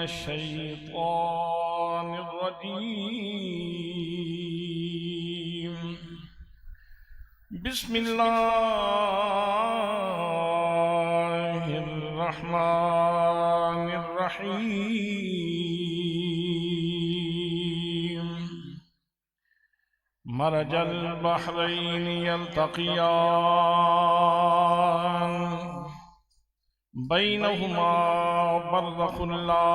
मिनश्शैतानिर्रजीम। बिस्मिल्लाहिर्रहमानिर्रहीम। मरजल बहरैनि यल्तक़ियान बैनहुमा बरज़ख़ुन ला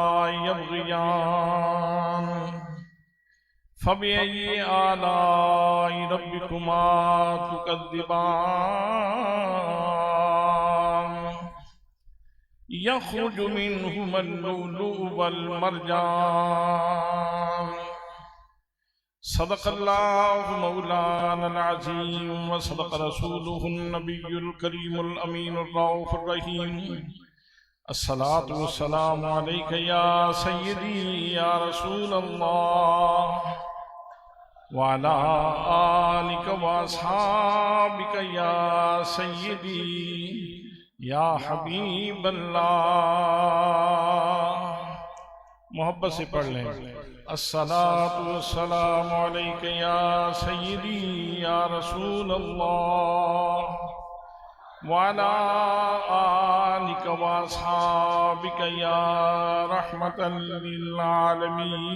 यबग़ियान फ़बिअय्यि आलाइ रब्बिकुमा तुकज़्ज़िबान। यख़्रुजु मिन्हुमल लुअ्लुअु वल मरजान। सदक़ल्लाहु मौलानल अज़ीम व सदक़ रसूलुहुन नबियुल करीमुल अमीनुर रऊफ़ुर रहीम। अस्सलातु वस्सलामु अलैका या सय्यदी या रसूलल्लाह व अला आलिका व अस्हाबिका या सय्यदी या हबीबल्लाह। मोहब्बत से पढ़ लें। अस्सलातु वस्सलामु अलैका या सय्यदी या रसूलल्लाह व अला आलिका व अस्हाबिका या रहमतल लिल आलमीन।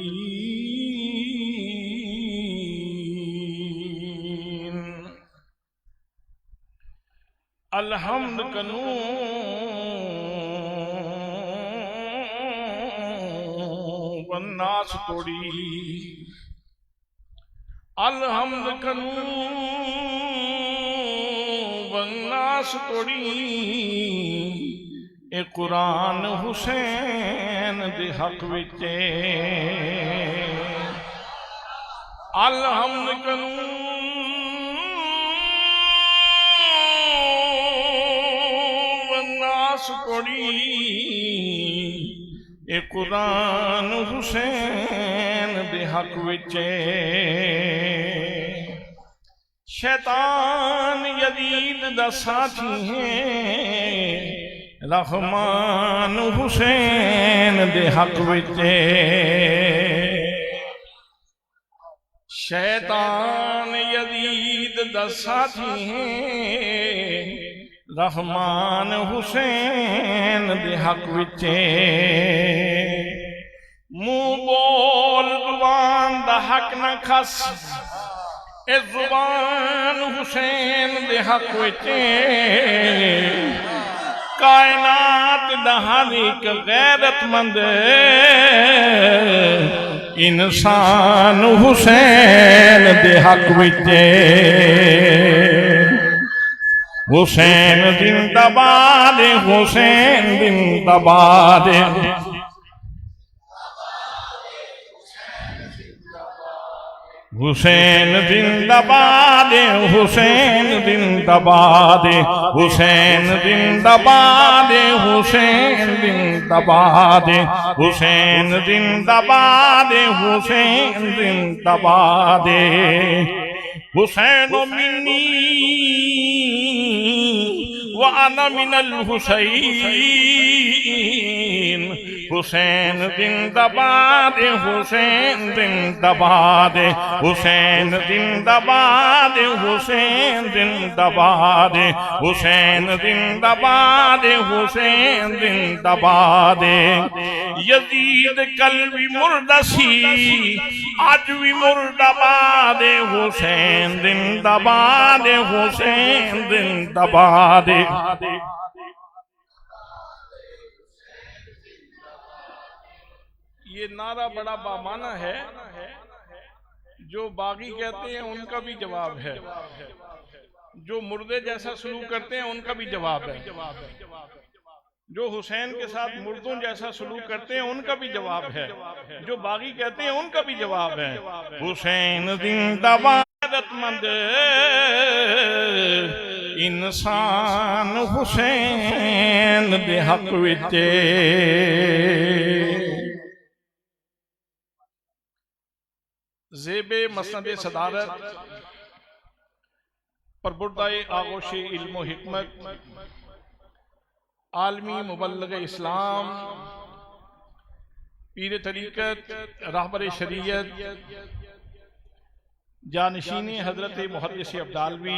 अलहम्द कनू वन्नास तोड़ी। अलहम्द कनू वन्नास तोड़ी। ए कुरान हुसैन दे हक विचे। अलहम्द कनू वन्नास तोड़ी। ए कुरान हुसैन दे हक विचे। शैतान यजीद दा साथी है। रहमान हुसैन दे हक विचे। शैतान यजीद दा साथी है। रहमान हुसैन दे हक विचे। मुंह बोल जुबान दा हक न खस। ए जुबान हुसैन दे हक विचे। कायनात दा हर एक गैरतमंद इंसान हुसैन दे हक विचे। हुसैन जिंदाबाद, हुसैन जिंदाबाद। हुसैन जिंदाबाद, हुसैन जिंदाबाद। हुसैन जिंदाबाद, हुसैन जिंदाबाद। हुसैन जिंदाबाद, हुसैन जिंदाबाद। हुसैन मिन्नी व अना मिनल हुसैन। हुसैन जिंदाबाद, हुसैन जिंदाबाद। हुसैन जिंदाबाद, हुसैन जिंदाबाद। हुसैन जिंदाबाद, हुसैन जिंदाबाद। यजीद कल भी मुर्दसी, आज भी मुर्दाबाद। हुसैन जिंदाबाद, हुसैन जिंदाबाद। ये नारा बड़ा बामाना है। जो बागी कहते हैं उनका भी जवाब है। जो मुर्दे जैसा सलूक करते हैं उनका भी जवाब है। जो हुसैन के साथ मुर्दों जैसा सलूक करते हैं उनका भी जवाब है। जो बागी कहते हैं उनका भी जवाब है। हुसैन जिंदाबाद, इंसान हुसैन दे हक विचे। ज़ेबे मसनदे सदारत परबुर्दाए आगोशे इल्म हिकमत आलमी मुबल्लिग इस्लाम पीर तरीक़त रहबर शरीयत जानशीन हजरत मुहद्दिस अब्दालवी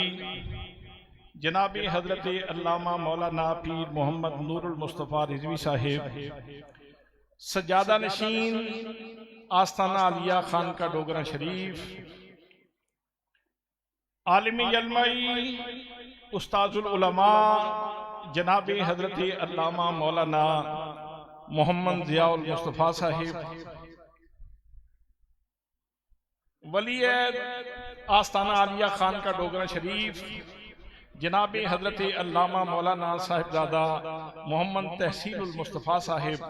जनाब हजरत अल्लामा मौलाना पीर मोहम्मद नूरुल मुस्तफ़ा रिजवी साहिब सज्जादा नशीन आस्ताना आलिया खान का डोगरा शरीफ आलिमी अलमाई उस्ताजुल उलमा जनाब हजरत अल्लामा मौलाना मोहम्मद ज़ियाउल मुस्तफ़ा साहिब वली आस्ताना आलिया खान का डोगरा शरीफ जनाब हजरत अल्लामा मौलाना साहिबजादा मोहम्मद तहसीनुल मुस्तफ़ा साहिब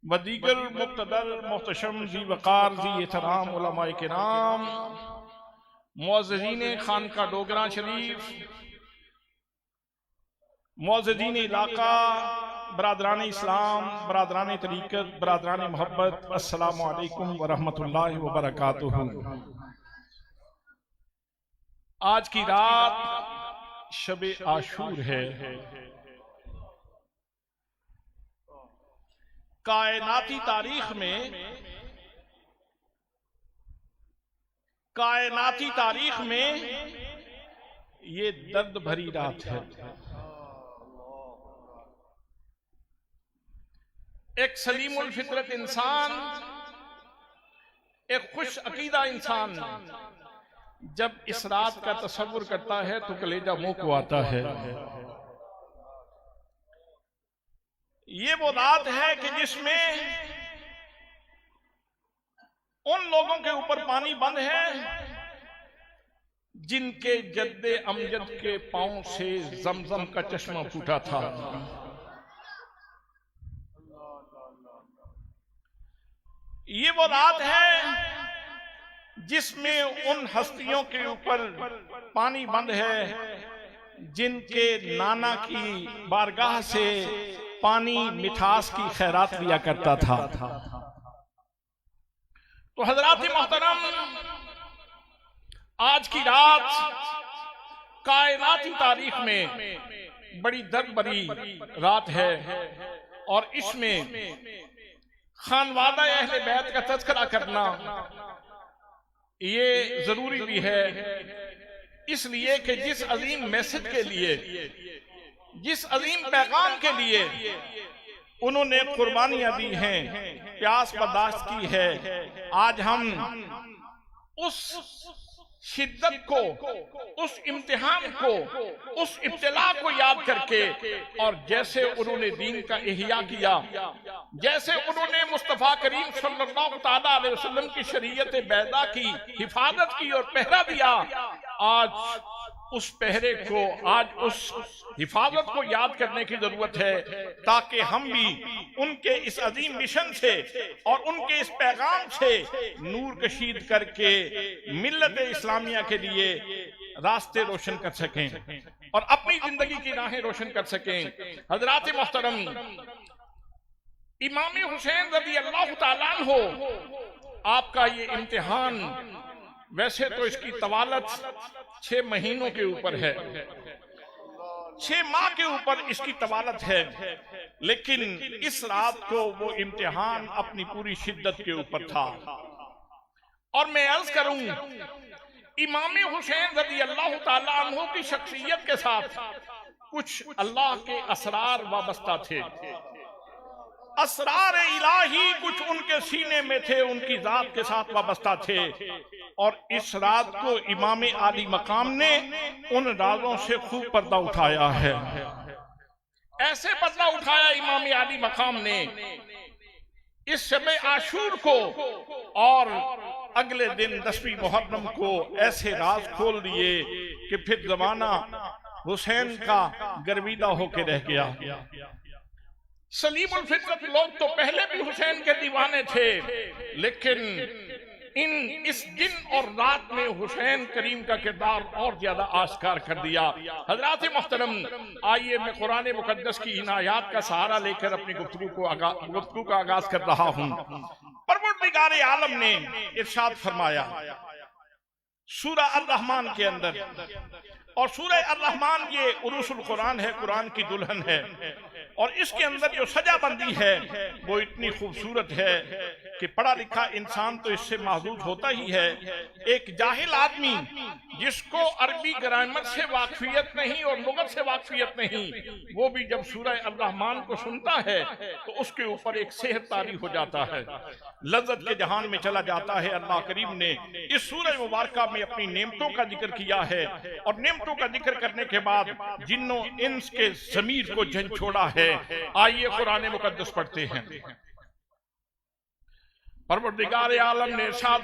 व दीगर मुक़्तदर मोहतशम ज़ी वक़ार ज़ी एहतराम उलमाए किराम मुअज़्ज़िज़ीन खान का डोगरा शरीफ मुअज़्ज़िज़ीन इलाका बरादरान इस्लाम बरादरान तरीक़त बरादरान मोहब्बत अस्सलामु अलैकुम व रहमतुल्लाहि व बरकातुहू। आज की रात शबे आशूर है। कायनाती तारीख में ये दर्द भरी रात है। एक सलीमुल फितरत इंसान, एक खुश अकीदा इंसान जब इस रात का तसव्वुर करता है तो कलेजा मुंह को आता है। ये वो रात है कि जिसमें उन लोगों के ऊपर पानी बंद है जिनके जद्दे अमजद के पांव से जमजम का चश्मा फूटा था। ये वो रात है जिसमें उन हस्तियों के ऊपर पानी बंद है जिनके नाना की बारगाह से पानी मिठास की खैरात लिया करता था। तो हजरात मोहतरम, आज की रात कायनाती तारीख में बड़ी दर्द भरी रात है और इसमें खानवादा अहले बैत का तज़किरा करना ये जरूरी भी है, इसलिए कि जिस अजीम मैसेज के लिए, जिस अजीम पैगाम के लिए उन्होंने कुर्बानियां दी हैं, प्यास बर्दाश्त की है, आज हम उस शिद्दत को, उस इम्तिहान को, उस इब्तिला को याद करके और जैसे उन्होंने दीन का इहिया किया, जैसे उन्होंने मुस्तफा करीम सल्लल्लाहु तआला अलैहि वसल्लम की शरीयत बैदा की हिफाजत की और पहरा दिया, आज उस पहरे को, आज उस हिफाजत को याद करने की जरूरत है ताकि हम भी उनके इस अजीम मिशन से और उनके इस पैगाम से नूर कशीद करके मिल्लत इस्लामिया के लिए रास्ते रोशन कर सकें और अपनी जिंदगी की राहें रोशन कर सकें। हजरात मोहतरम, इमाम हुसैन रज़ी अल्लाह तआला अन्हु, आपका ये इम्तिहान, वैसे तो इसकी तवालत 6 महीनों के ऊपर है, 6 माह के ऊपर इसकी तवालत है, लेकिन इस रात को वो इम्तिहान अपनी पूरी शिद्दत के ऊपर था। और मैं अर्ज करूं, इमाम हुसैन रज़ी अल्लाह तआला अन्हु की शख्सियत के साथ कुछ अल्लाह के असरार वाबस्ता थे, असरार इलाही कुछ उनके सीने में थे, उनकी जात के साथ वाबस्ता थे। और इस रात को इमाम आली मकाम ने उन राजों से खूब पर्दा उठाया है। ऐसे पर्दा उठाया इमाम आली मकाम ने इस शब आशूर को, और अगले दिन 10वीं मुहर्रम को ऐसे राज खोल दिए कि फिर जमाना हुसैन का गर्विदा होके रह गया। सलीमुल फितरत लोग तो पहले भी हुसैन के दीवाने थे, लेकिन इस दिन और रात में हुसैन करीम का किरदार और ज्यादा आश्कार कर दिया। हजरात मोहतरम, आइए मैं कुरान मुकद्दस की इन आयात का सहारा लेकर अपनी गुफ्तगू का आगाज कर रहा हूँ। परवरदिगार आलम ने इरशाद फरमाया सूरह अर-रहमान के अंदर, और सूरह अर-रहमान ये उरूसुल कुरान है, कुरान की दुल्हन है, और इसके अंदर जो सजाबंदी है वो इतनी खूबसूरत है कि पढ़ा लिखा इंसान तो इससे महसूस होता ही है। एक जाहिल आदमी जिसको अरबी ग्रामर से वाकफियत नहीं और लुगत से वाकफियत नहीं, वो भी जब सूरह अर-रहमान को सुनता है तो उसके ऊपर एक सेहत तारी हो जाता है, लज्जत के जहान में चला जाता है। अल्लाह करीम ने इस सूरह मुबारका में अपनी नेमतों का जिक्र किया है और नेमतों का जिक्र करने के बाद जिन्नों इंस के ज़मीर को झंझोड़ा है। आइए कुरान मुकद्दस पढ़ते हैं। परवरदिगार आलम ने इरशाद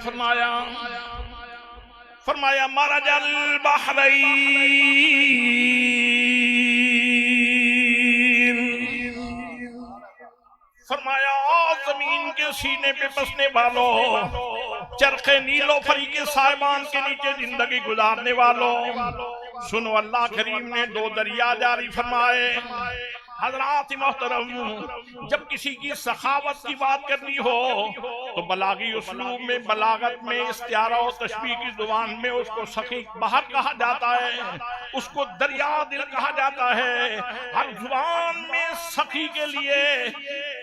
फरमाया मरजल बहरैन, फरमाया जमीन के सीने पे बसने वालों, चरखे नीलो फरी के साइबान के नीचे जिंदगी गुजारने वालों, सुनो अल्लाह करीम ने दो दरिया जारी फरमाए। हजरात मोहतरम, जब किसी की सखावत की बात करनी हो तो बलागी उसलूब में, बलागत में, इस्तिआरा और तशबीह की जुबान में उसको सखी बहर कहा जाता है, उसको दरिया दिल कहा जाता है। हर जुबान में सखी के लिए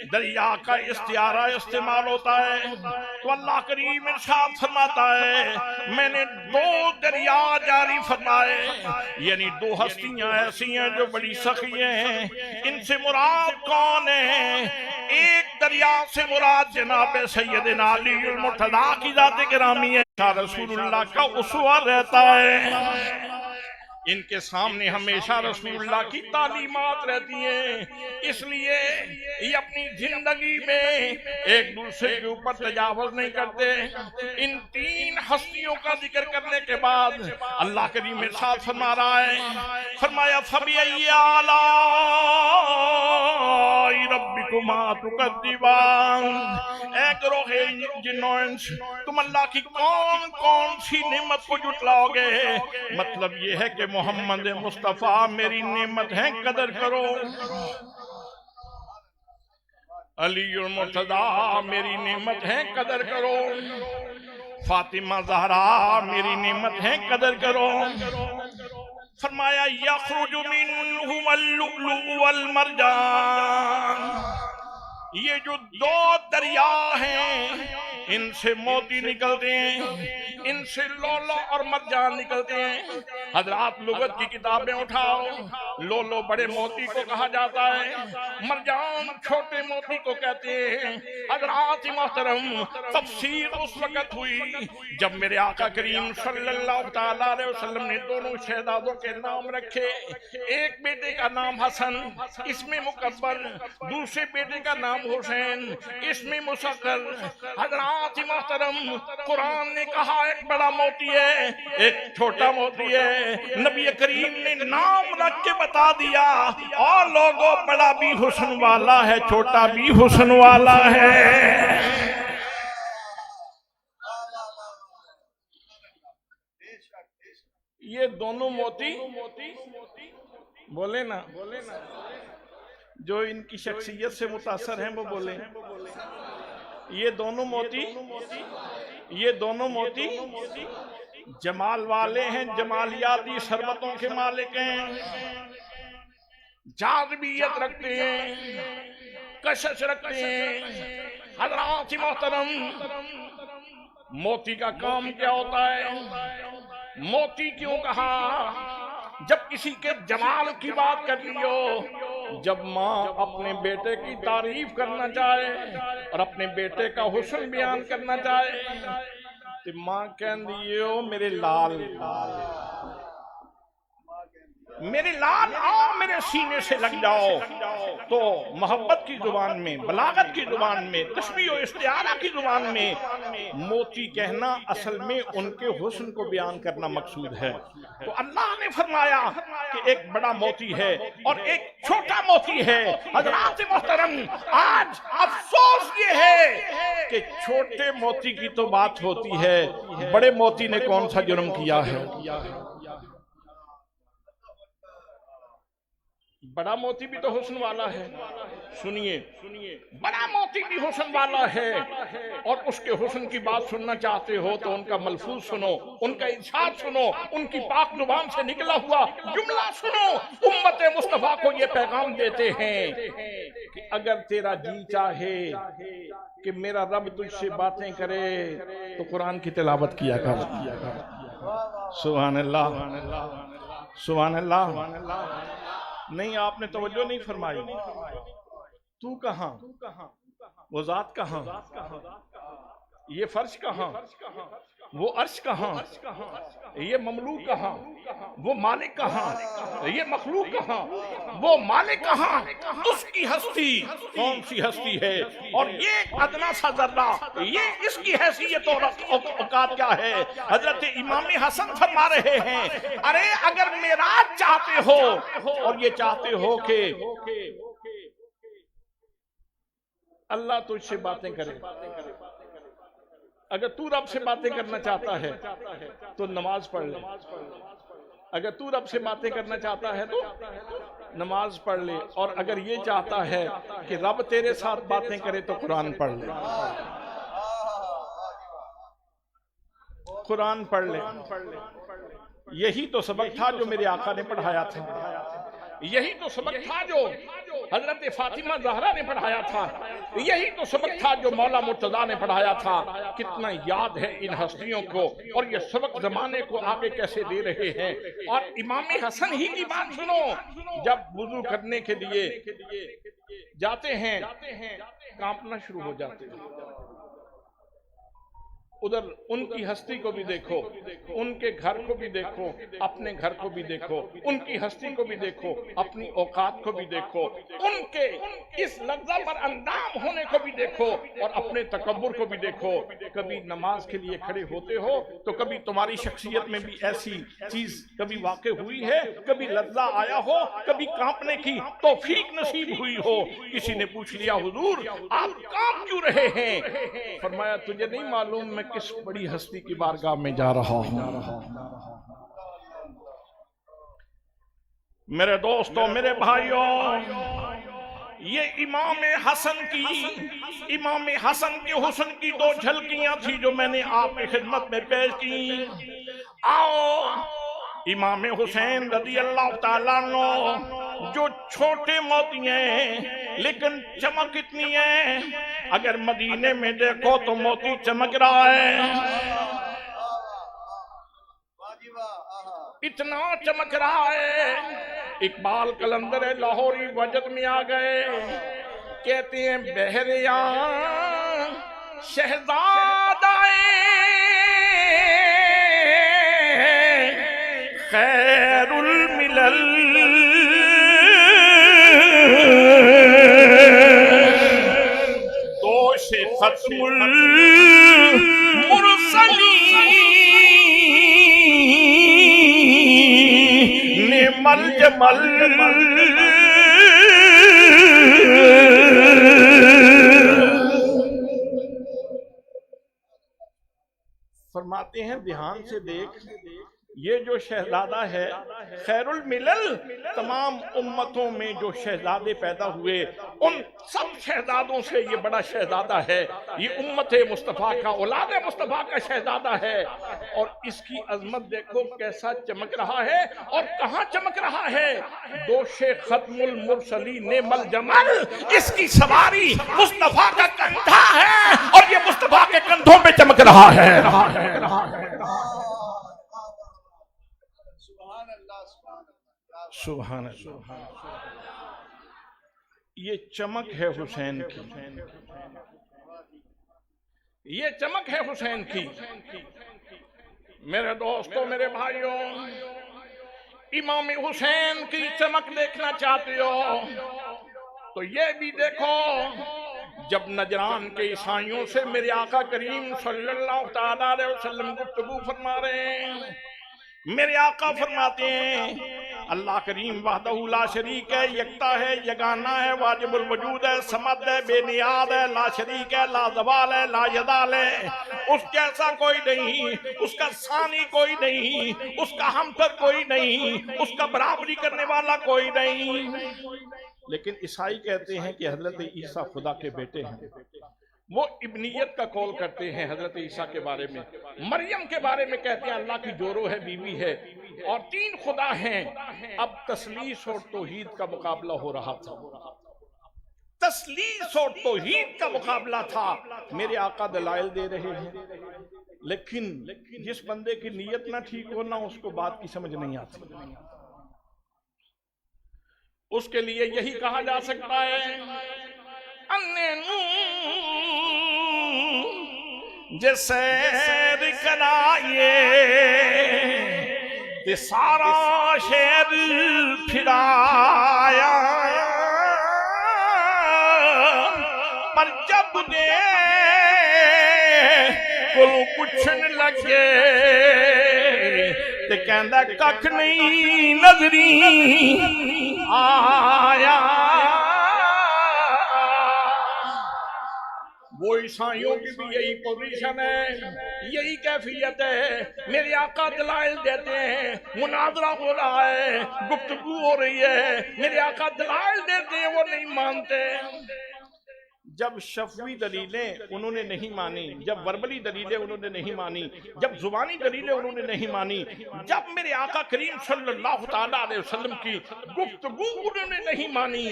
दरिया का इस्तिआरा इस्तेमाल होता है। तो अल्लाह करीम इरशाद फरमाता है मैंने दो दरिया जारी फरमाए, यानी दो हस्तियां ऐसी हैं जो बड़ी सखी हैं। इनसे मुराद कौन है? एक दरिया से मुराद जनाब सैयदना अली मुर्तज़ा की ज़ात गिरामी है, रसूलुल्लाह का उसवा रहता है। इनके सामने हमेशा रसूलुल्लाह की तालीमात रहती हैं, इसलिए ये अपनी जिंदगी में एक दूसरे के ऊपर तजावुज़ नहीं करते। इन तीन हस्तियों का जिक्र करने के बाद अल्लाह करीम इरशाद फरमा रहा है, फरमाया फबिअय्यि आलाइ रब्बिकुमा तुकज़्ज़िबान, ऐ गिरोहे जिन्नो इंस, तुम अल्लाह की कौन कौन सी नेमत को जुटलाओगे? मतलब ये है कि मोहम्मद मुस्तफा मेरी नेमत है, कदर करो। अली और मुर्तज़ा मेरी नेमत है, कदर करो। फातिमा ज़हरा मेरी नेमत है, कदर करो। फरमाया यख़रुजु मिनहुमुल लुअलुअ वल मरजान, ये जो दो दरिया हैं इनसे मोती निकलते हैं, इनसे लोलो और मरजान निकलते हैं। हजरात लुगत की किताबें उठाओ, लोलो बड़े मोती को कहा जाता है, मरजान छोटे मोती को कहते हैं। हजरात मोहतरम, तफसीर उस वक्त हुई जब मेरे आका करीम सल्लल्लाहु तआला अलैहि वसल्लम ने दोनों शहजादों के नाम रखे। एक बेटे का नाम हसन, इसमें मुकब्बर, दूसरे बेटे का नाम हुसैन, इसमें मुसक्कर। हजरात मोहतरम, कुरान ने कहा एक बड़ा मोती है, एक छोटा मोती है। नबी करीम ने नाम रख के बता दिया, और लोगों बड़ा भी हुस्न वाला है, छोटा भी हुस्न वाला है। ये दोनों मोती बोले ना, जो इनकी शख्सियत से मुतासर हैं वो बोले। ये दोनों मोती जमाल वाले हैं, जमालियाती शरबतों के मालिक हैं, जाज़बियत रखते हैं, कशिश रखते हैं। हज़रात मोहतरम, मोती का काम क्या होता है? मोती क्यों कहा? जब किसी के जमाल की बात कर लियो, जब माँ अपने बेटे की तारीफ करना चाहे और अपने बेटे का हुस्न बयान करना चाहे तो माँ कहती है मेरे लाल, मेरे लाल आओ, मेरे सीने से लग जाओ। तो मोहब्बत की जुबान में, बलागत की जुबान में, तशबीह और इस्तिआरा की जुबान में मोती कहना असल में उनके हुस्न को बयान करना मकसूद है। तो अल्लाह ने फरमाया कि एक बड़ा मोती है और एक छोटा मोती है। हज़रात मोहतरम, आज अफसोस ये है कि छोटे मोती की तो बात होती है, बड़े मोती ने कौन सा जुर्म किया है? बड़ा मोती भी तो हुस्न वाला है। सुनिए, बड़ा मोती भी हुस्न वाला है, और उसके हुस्न की बात सुनना चाहते हो तो उनका मलफूज सुनो, उनका इरशाद सुनो, उनकी पाक जुबान से निकला हुआ जुमला सुनो। उम्मत मुस्तफा को ये पैगाम देते हैं कि अगर तेरा जी चाहे कि मेरा रब तुझसे बातें करे तो कुरान की तिलावत किया कर। सुभान अल्लाह, सुभान अल्लाह। नहीं, आपने तवज्जो नहीं फरमाई। तू कहां, वो जात कहां, ये फर्श कहां, वो अर्श कहां, ये ममलूक कहां, वो मालिक कहां, ये मखलूक कहां, वो मालिक कहां, उसकी हस्ती कौन सी हस्ती है, और ये अदना सा जर्रा, ये इसकी हैसियत और औकात क्या है। हजरत इमाम हसन फरमा रहे हैं, अरे अगर मेराज चाहते हो और ये चाहते हो कि अल्लाह तुझसे बातें करे, अगर तू रब से बातें करना चाहता है तो नमाज पढ़ ले, अगर तू रब से बातें करना चाहता है तो नमाज पढ़ ले, और अगर ये चाहता है कि रब तेरे साथ बातें करे तो कुरान पढ़ ले, कुरान पढ़ ले। यही तो सबक था जो मेरे आका ने पढ़ाया था, यही तो सबक था जो हजरत फातिमा ज़हरा ने पढ़ाया था, यही तो सबक था जो मौला मुर्तज़ा ने पढ़ाया था। कितना याद है इन हस्तियों को, और ये सबक जमाने को आगे कैसे दे रहे हैं। और इमाम हसन ही की बात सुनो, जब वुजू करने के लिए जाते हैं कांपना शुरू हो जाते हैं। उधर उनकी हस्ती को भी देखो, उनके घर को भी देखो, अपने घर को भी देखो, उनकी हस्ती को भी देखो, अपनी औकात को भी देखो, उनके इस लज्जा पर अंदाम होने को भी देखो, और अपने तकब्बुर को भी देखो। कभी नमाज के लिए खड़े होते हो तो कभी तुम्हारी शख्सियत में भी ऐसी चीज कभी वाक़े हुई है, कभी लज्जा आया हो, कभी कांपने की तौफीक नसीब हुई हो। किसी ने पूछ लिया, हुजूर आप कांप क्यों रहे हैं? फरमाया, तुझे नहीं मालूम मैं किस बड़ी हस्ती की बारगाह में जा रहा हूं। मेरे दोस्तों, मेरे भाइयों, ये इमाम हसन के हुस्न की दो झलकियां थी जो मैंने आपकी खिदमत में पेश की। आओ इमाम हुसैन रज़ी अल्लाह ताला अन्हु, जो छोटे मोती हैं लेकिन चमक इतनी है, अगर मदीने में देखो तो मोती चमक रहा है, इतना चमक रहा है। इकबाल कलंदर लाहौरी वजद में आ गए, कहते हैं बहरिया शहजादाए खैरुल मिलल, दोषे खत्मुल मुरसली नेमल जमल। फरमाते हैं ध्यान से देख, ये जो शहजादा है खैरुल मिलल, तमाम उम्मतों में जो शहजादे पैदा हुए उन सब शहजादों से ये बड़ा शहजादा है। ये उम्मत मुस्तफ़ा का, औलाद मुस्तफ़ा का शहजादा है। और इसकी अजमत देखो कैसा चमक रहा है, और कहाँ चमक रहा है? दोषे खत्मुल मुरसली नेमल जमल, इसकी सवारी मुस्तफ़ा का कंधा है, और ये मुस्तफ़ा के कंधों पे चमक रहा है। सुभान अल्लाह। ये चमक है हुसैन की, ये चमक है हुसैन की। मेरे दोस्तों, मेरे भाइयों, इमाम हुसैन की चमक देखना चाहते हो तो ये भी देखो, जब नजरान के ईसाइयों से मेरे आका करीम सल्लल्लाहु अलैहि वसल्लम गुफ्तगू फरमा रहे हैं, मेरे आका फरमाते हैं, अल्लाह करीम वहदहू ला शरीक है, यकता है, यगाना है, वाजिबुल वजूद है, समद है, बेनियाद है, ला शरीक है, ला ज़वाल है, ला यदाल है। उस जैसा कोई नहीं, उसका सानी कोई नहीं, उसका हमसर कोई नहीं, उसका बराबरी करने वाला कोई नहीं। लेकिन ईसाई कहते हैं कि हजरत ईसा खुदा के बेटे हैं। वो इब्नियत का कौल करते हैं हजरत ईसा के बारे में। मरियम के बारे में कहते हैं अल्लाह की जोरो है, बीवी है और 3 खुदा हैं। अब तस्लीस और तौहीद का मुकाबला हो रहा था। तस्लीस और तौहीद का मुकाबला था। मेरे आका दलाइल दे रहे हैं, लेकिन जिस बंदे की नीयत ना ठीक हो ना उसको बात की समझ नहीं आती। उसके लिए यही कहा जा सकता है जैसे कराइए ते सारा शहर फिराया, पर जब ने कुल पुछन लगे ते कहंदा कख नहीं नजरी आया। वो ईसाइयों की भी यही पोजीशन है, यही कैफियत है। मेरे आका दलाइल देते हैं, मुनाजरा हो रहा है, गुफ्तगू हो रही है, मेरे आका दलाइल देते हैं, वो नहीं मानते। जब शफवी दलीलें उन्होंने नहीं मानी, जब वर्बली दलीलें उन्होंने नहीं मानी, जब जुबानी दलीलें उन्होंने नहीं मानी, जब मेरे आका करीम सल्लल्लाहु तआला अलैहि वसल्लम की गुफ्तगू उन्होंने नहीं मानी,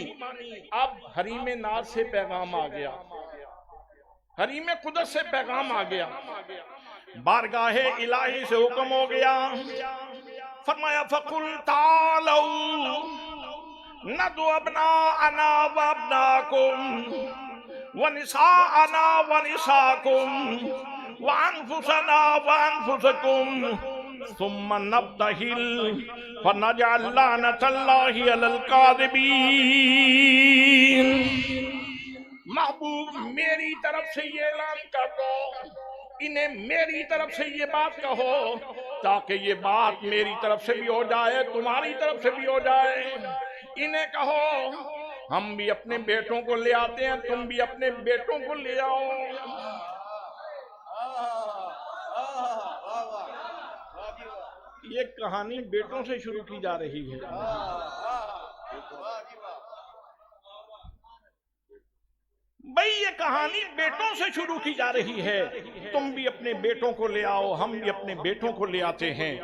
अब हरीम नाज से पैगाम आ गया, हरीम कुदरत से पैगाम आ गया, बारगाहे इलाही से हुक्म हो गया। फरमाया फकुल तालौ नदु अबनाअना व अबनाकुम व निसाअना व निसाकुम व अनफुसना व अनफुसकुम सुम्मा नब्तहिल फनजअल लानतल्लाहि अलल काज़िबीन। महबूब मेरी तरफ से ये ऐलान कर दो, इन्हें मेरी तरफ से ये बात कहो, ताकि ये बात मेरी तरफ से भी हो जाए, तुम्हारी तरफ से भी हो जाए। इन्हें कहो हम भी अपने बेटों को ले आते हैं, तुम भी अपने बेटों को ले आओ। ये कहानी बेटों से शुरू की जा रही है। भाई ये कहानी बेटों से शुरू की जा रही है। तुम भी अपने बेटों को ले आओ, हम भी अपने बेटों को ले आते हैं।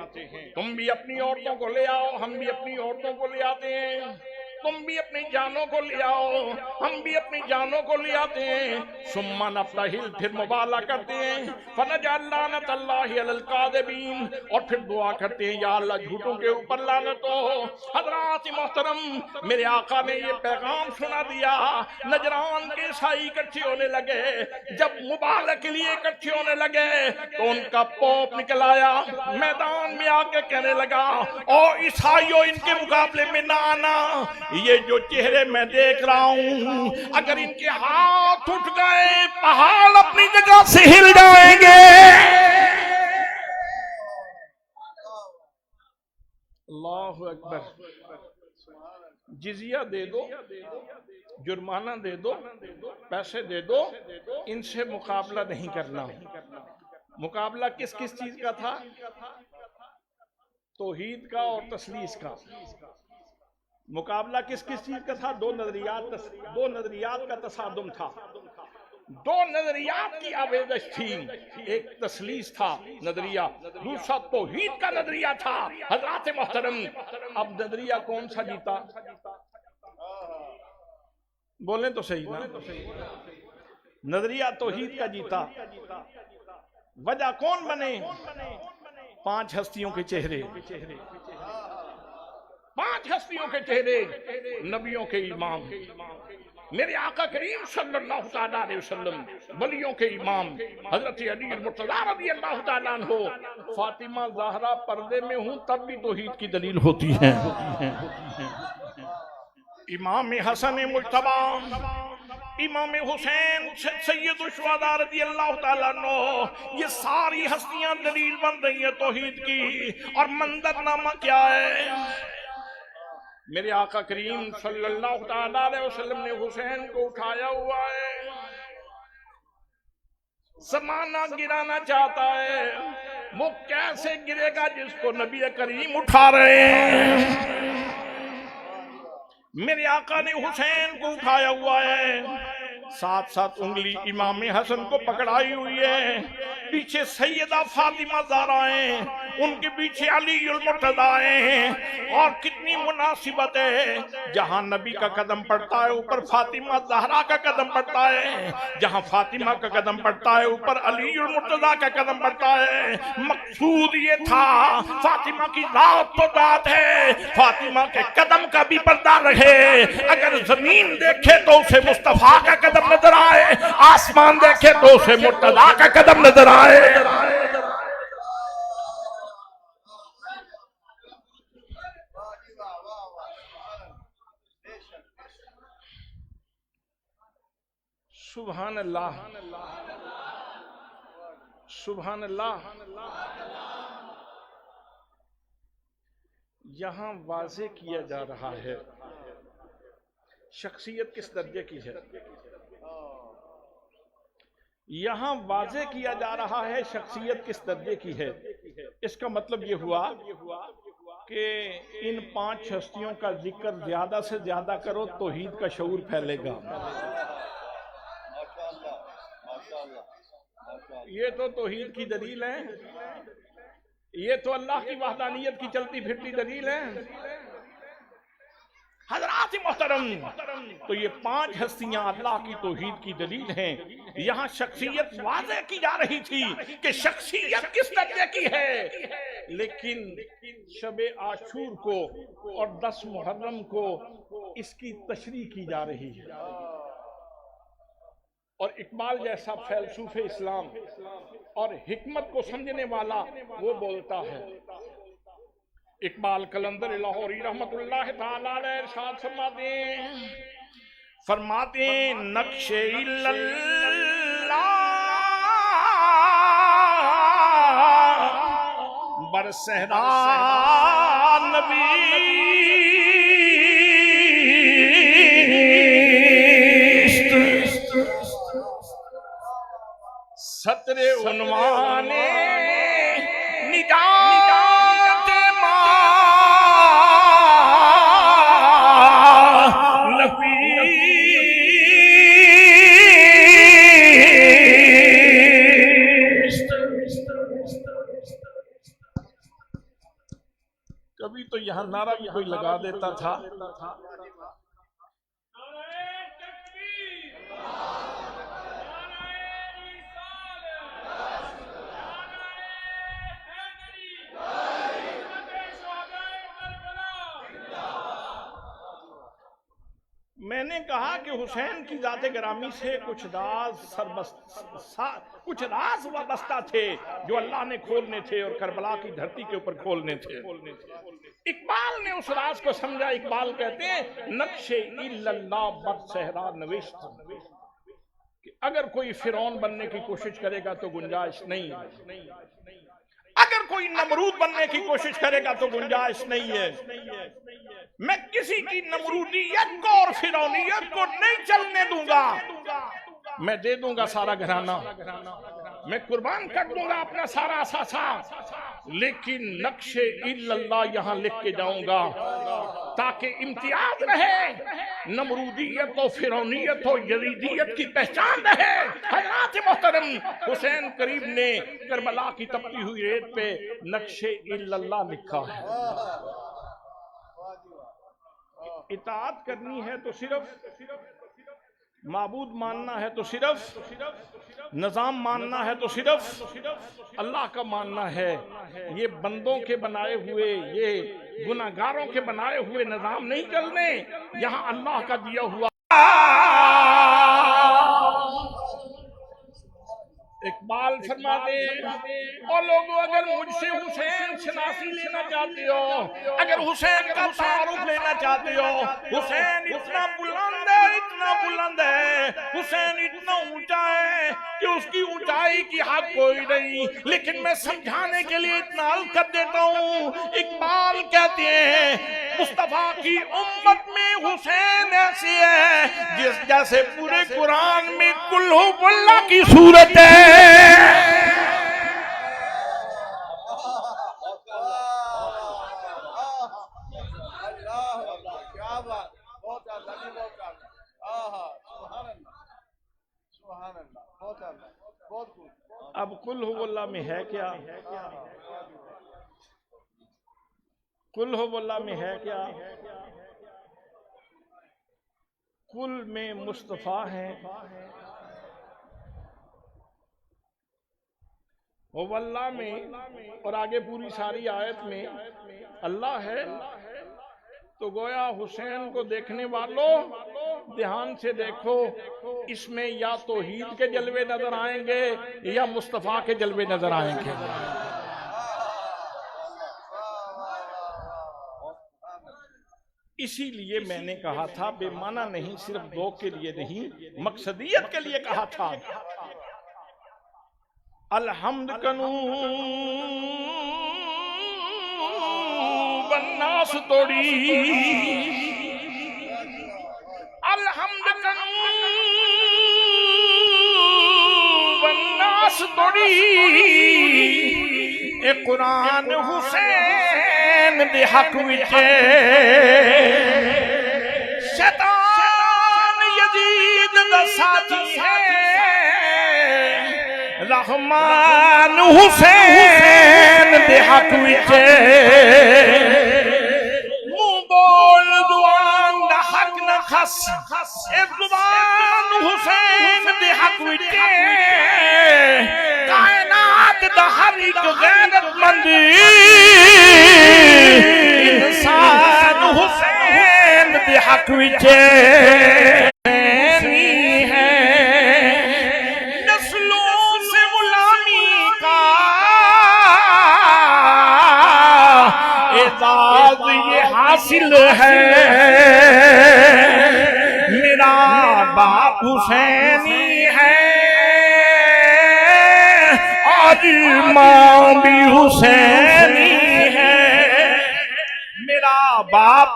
तुम भी अपनी औरतों को ले आओ, हम भी अपनी औरतों को ले आते हैं। तुम भी अपनी जानों को ले आओ, हम भी अपनी जानों को ले आते हैं। सुम्मा नफ्तहिल, फिर मुबाला करते हैं, फनजअल लानतल्लाहि अलल काज़िबीन, और फिर दुआ करते हैं या अल्लाह झूठों के ऊपर लानत हो। हज़रात मोहतरम, मेरे आका ने ये पैगाम सुना दिया। नजरान के ईसाई इकट्ठे होने लगे। जब मुबारक के लिए इकट्ठे होने लगे तो उनका पोप निकल आया, मैदान में आके कहने लगा, और ईसाइयों इनके मुकाबले में ना आना। ये जो चेहरे मैं देख रहा हूं, अगर इनके हाथ उठ गए पहाड़ अपनी जगह से हिल जाएंगे। अल्लाहु अकबर। जिजिया दे दो, जुर्माना दे दो, पैसे दे दो, इनसे मुकाबला नहीं करना। मुकाबला किस किस चीज का था? तौहीद का और तस्लीस का। मुकाबला किस किस चीज का था? दो नजरियात का तसादुम था। दो नजरियात की आवेदश थी। एक तस्लीस था नजरिया, दूसरा तौहीद का नजरिया था। हज़रात मोहतरम, अब नजरिया कौन सा जीता? बोलें तो सही ना। नजरिया तौहीद का जीता। वजह कौन बने? 5 हस्तियों के चेहरे, 5 हस्तियों के चेहरे, नबियों के इमाम, मेरे आका करीम सल्लल्लाहु तआला अलैहि वसल्लम, वलियों के इमाम हजरत अली मुर्तज़ा रज़ियल्लाहु तआला अन्हु। फातिमा ज़हरा पर्दे में हूं तब भी तौहीद की दलील होती है। इमाम हसन मुज्तबा, इमाम हुसैन सैयदुल शुहदा रज़ियल्लाहु तआला अन्हु, ये सारी हस्तियां दलील बन रही है तौहीद की। और मंजरनामा क्या है? मेरे आका करीम सल्लल्लाहु ताला अलैहि वसल्लम ने हुसैन को उठाया हुआ है, ज़माना गिराना चाहता है, वो कैसे गिरेगा जिसको नबी करीम उठा रहे हैं। मेरे आका ने हुसैन को उठाया हुआ है, साथ साथ उंगली इमाम हसन को पकड़ाई हुई है, पीछे सैयदा फातिमा ज़हरा हैं, उनके पीछे अली मुर्तज़ा हैं। और कितनी मुनासिबत है, जहां नबी का कदम पड़ता है ऊपर फातिमा ज़हरा का कदम पड़ता है, जहां फातिमा का कदम पड़ता है ऊपर अली मुर्तज़ा का कदम पड़ता है। मकसूद ये था, फातिमा की जात तो जात है, फातिमा के कदम का भी पर्दा रहे। अगर जमीन देखे तो उसे मुस्तफा का कदम नजर आए, आसमान देखे तो उसे मुर्तज़ा का कदम नजर आए। सुभान अल्लाह, सुभान अल्लाह। यहां वाज़े किया जा रहा है शख्सियत किस दर्जे की है, यहां वाज़े किया जा रहा है शख्सियत किस दर्जे की है। इसका मतलब ये हुआ कि इन 5 हस्तियों का जिक्र ज्यादा से ज्यादा करो, तौहीद का शऊर फैलेगा। ये तो तौहीद की दलील है, ये तो अल्लाह की वहदानियत की चलती फिरती दलील है। हज़रात मोहतरम, तो ये 5 हस्तियां अल्लाह की तौहीद की दलील हैं। यहाँ शख्सियत वाज़े की जा रही थी कि शख्सियत किस दर्जे की है। लेकिन शबे आशूर को और 10 मुहर्रम को इसकी तशरीह की जा रही है। और इकबाल जैसा फैलसूफे इस्लाम और हिकमत को समझने वाला वो बोलता है, इकबाल कलंदर लाहौरी रहमतुल्लाह ताला अलैह इरशाद फरमाते नक्शे इल्लल्लाह बरसहरा नबी सतरे उन्वाने निजात मां कभी तो यहाँ नारा भी कोई लगा देता था, मैंने कहा कि हुसैन की जाते ग्रामी से कुछ राज वाबस्ता थे जो अल्लाह ने खोलने थे और करबला की धरती के ऊपर खोलने थे। इकबाल ने उस राज को समझा। इकबाल कहते हैं नक्शे इल्लल्लाह बरसहरा नविश्त, कि अगर कोई फिरौन बनने की कोशिश करेगा तो गुंजाइश नहीं, अगर कोई नमरूद बनने की कोशिश करेगा तो गुंजाइश नहीं है। मैं किसी की नमरूदियत को और फिरौनियत को नहीं चलने दूंगा। मैं दे दूंगा सारा घराना, मैं कुर्बान कर दूंगा अपना सारा असासा, लेकिन नक्शे इल्लल्लाह यहां लिख के जाऊंगा ताकि इम्तियाज रहे, नमरूदियत और फिरौनियत और यजीदियत की पहचान रहे। हज़रात मोहतरम हुसैन करीम ने करबला की तपती हुई रेत पे नक्शे इल्लल्लाह लिखा है। इताअत करनी है तो सिर्फ, माबूद मानना है तो सिर्फ, निजाम मानना है तो सिर्फ अल्लाह का मानना है। ये बंदों के बनाए हुए, ये गुनाहगारों के बनाए हुए निजाम नहीं चलने, यहाँ अल्लाह का दिया हुआ। इकबाल फरमाते और लोगों, अगर मुझसे हुसैन शनासी लेना चाहते हो, अगर हुसैन का तारुफ लेना चाहते हो, हुसैन इतना बुलंद है, इतना बुलंद है, हुसैन इतना ऊंचा है कि कि उसकी ऊंचाई की हद कोई नहीं, लेकिन मैं समझाने के लिए इतना अर्ज कर देता हूँ। इकबाल कहते हैं मुस्तफा की उम्मत में हुसैन ऐसी है जिस जैसे पूरे कुरान में कुल्हू वल्लाह की सूरत है। अब कुल हुवल्लाह में है क्या? कुल हुवल्लाह में है क्या? कुल में मुस्तफा है, हुवल्लाह में और आगे पूरी सारी आयत में अल्लाह है। तो गोया हुसैन को देखने वालों ध्यान से देखो, इसमें या तौहीद के जलवे नजर आएंगे या मुस्तफा के जलवे नजर आएंगे। इसीलिए मैंने कहा था बेमाना नहीं, सिर्फ दो के लिए नहीं, मकसदियत के लिए कहा था। अलहम्द कनू बन्नास तोड़ी, अलहम्द कनू बन्नास तोड़ी, ए कुरान हुसैन दे हक विच शैतान यजीद दा साथी है, रहमान हुसैन दे हक विच मुंह बोल जुबान दा हक न खस, ए जुबान हुसैन दे हक विच कायनात दा हर एक गैरतमंद इंसान हुसैन दे हक विच ये हासिल है। मेरा बाप हुसैनी है और माँ भी हुसैनी है। मेरा बाप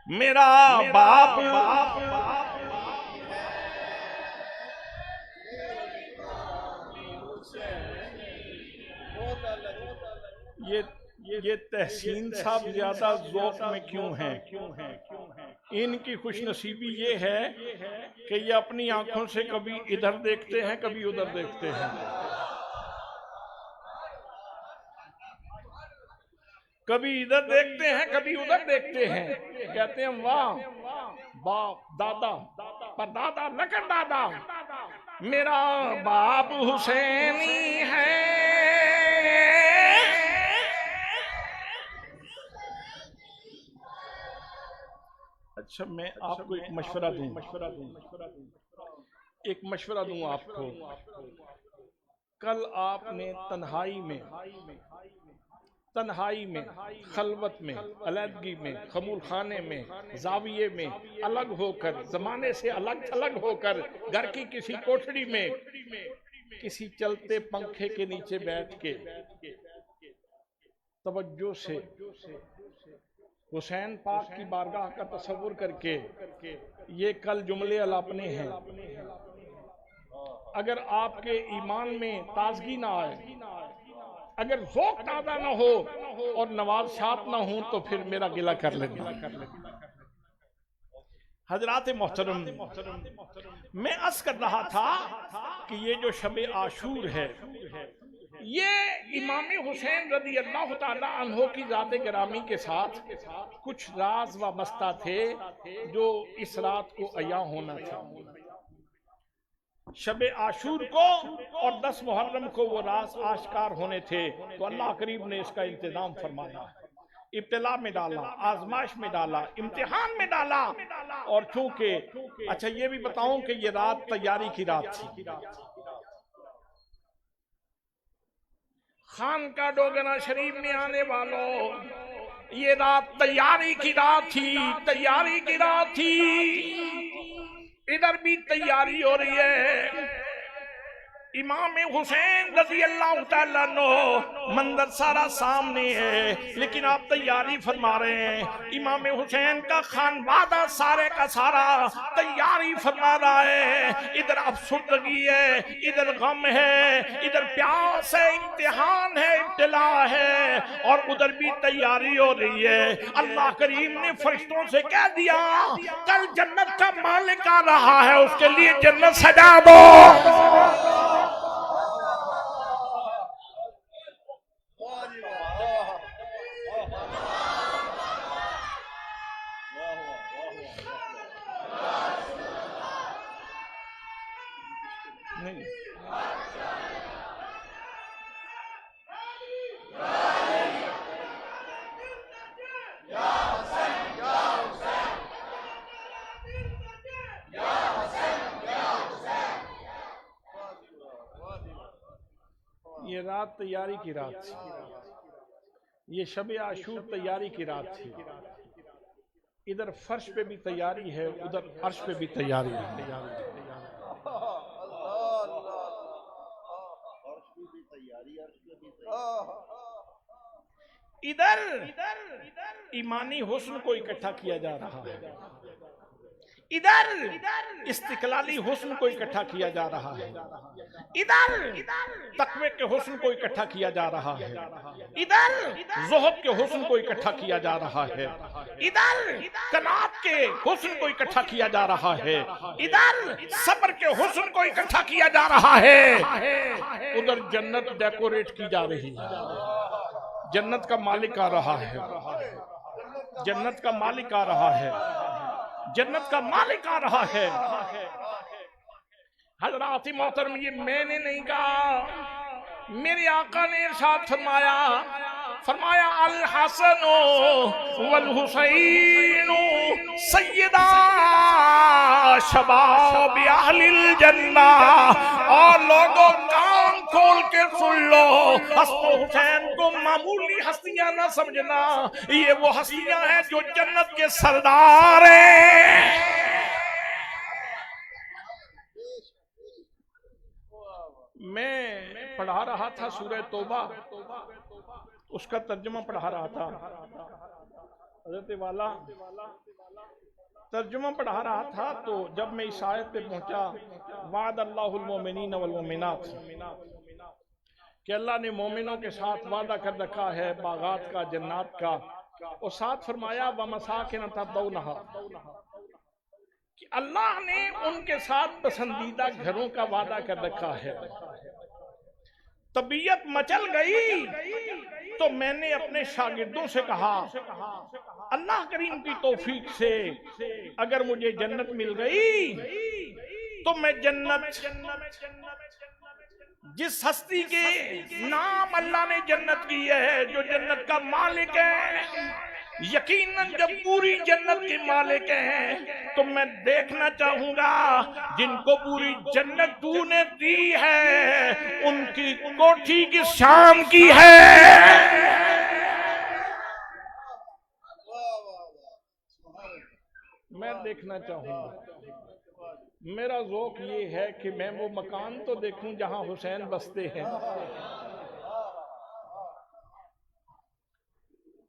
मेरा बाप ये तहसीन साहब ज्यादा ज़ौक़ में क्यों हैं? इनकी खुशनसीबी ये है कि ये अपनी आंखों से कभी इधर देखते हैं कभी उधर देखते हैं, कभी इधर देखते हैं कभी उधर देखते हैं। कहते हैं वाह बाप दादा पर दादा न कर दादा, मेरा बाप हुसैनी है। अच्छा मैं आपको एक मशवरा दूं, एक मशवरा दूं आपको। कल आपने तन्हाई में खलवत में अलग में खमूल खाने में जाविये में अलग होकर जमाने से अलग थलग होकर घर की किसी कोठड़ी में किसी चलते पंखे के नीचे बैठ के तवज्जो से हुसैन पाक की बारगाह का तसव्वुर करके ये कल जुमले अलापने हैं। अगर आपके ईमान में ताजगी ना आए, अगर ज़ौक़ ताज़ा ना हो और नवाज़शात ना हो तो फिर मेरा गिला कर लेना। हजरात मोहतरम, मैं अर्ज़ कर रहा था कि ये जो शब आशूर है ये इमाम हुसैन रज़ी अल्लाह ताला अन्हो की ज़ात गिरामी के साथ कुछ राज वाबस्ता थे जो इस रात को अया होना था। शब आशूर को और 10 मुहर्रम को वो राज आश्कार होने थे, तो अल्लाह करीम ने इसका इंतजाम फरमाया, इब्तिला में डाला, आजमाइश में डाला, इम्तिहान में डाला। और चूंकि अच्छा ये भी बताऊं कि ये रात तैयारी की रात थी। खान का डोगरा शरीफ में आने वालों, ये रात तैयारी की रात थी, तैयारी की रात थी। इधर भी तैयारी हो रही है। इमाम हुसैन रज़ी अल्लाह तआला अन्हु मंदिर सारा सामने है, लेकिन आप तैयारी फरमा रहे हैं। इमाम हुसैन का खानवादा सारे का सारा तैयारी फरमा रहा है। इधर अफसुर्दगी है, इधर गम है, इधर प्यास है, इम्तिहान है, इब्तिला है, और उधर भी तैयारी हो रही है। अल्लाह करीम ने फरिश्तों से कह दिया, कल जन्नत का मालिक आ रहा है, उसके लिए जन्नत सजा दो। नहीं, ये रात तैयारी की रात थी, ये शब आशूर तैयारी की रात थी। इधर फर्श पे भी तैयारी है, उधर अर्श पे भी तैयारी है। इधर ईमानी हुस्न को इकट्ठा किया जा रहा है, इधर इस्तिकलाली हुस्न को इकट्ठा किया जा रहा है, इधर तकवे के हुस्न को इकट्ठा किया जा रहा है, इधर ज़ुहद के हुस्न को इकट्ठा किया जा रहा है, इधर कनात के हुस्न को इकट्ठा किया जा रहा है, इधर सब्र के हुस्न को इकट्ठा किया जा रहा है, उधर जन्नत डेकोरेट की जा रही है। जन्नत का मालिक आ रहा है, जन्नत का मालिक आ रहा है, जन्नत का मालिक आ रहा है। हज़रात मोहतरम, ये मैंने नहीं कहा, मेरे आका ने इरशाद फरमाया, फरमाया अल हसन वल हुसैन सय्यदा शबाब अहलिल जन्ना। और लोगों कान खोल के सुन लो, हसन हुसैन को मामूली हस्तियां ना समझना, ये वो हस्तियां हैं जो जन्नत के सरदार हैं। मैं पढ़ा रहा था सूरह तौबा, उसका तर्जुमा पढ़ा रहा था। हज़रत वाला तर्जुमा पढ़ा रहा था, तो जब मैं इस आयत पे पहुंचा, वादल्लाहुल मोमिनीन वल मोमिनात, कि अल्लाह ने मोमिनों के साथ वादा कर रखा है बागात का, जन्नात का, और साथ फरमाया व मसाकिन तर्दौनहा, कि अल्लाह ने उनके साथ पसंदीदा घरों का वादा कर रखा है। तबीयत मचल गई तो मैंने अपने शागिर्दों से कहा, अल्लाह करीम की तौफीक से अगर मुझे जन्नत मिल गई तो मैं जन्नत, जिस हस्ती के नाम अल्लाह ने जन्नत की है, जो जन्नत का मालिक है, यकीनन जब पूरी जन्नत के मालिक हैं तो मैं देखना चाहूंगा जिनको पूरी जन्नत तूने दी है उनकी कोठी किस शाम की है। मैं देखना चाहूंगा। मेरा ज़ौक ये है कि मैं वो मकान तो देखूं जहां हुसैन बसते हैं,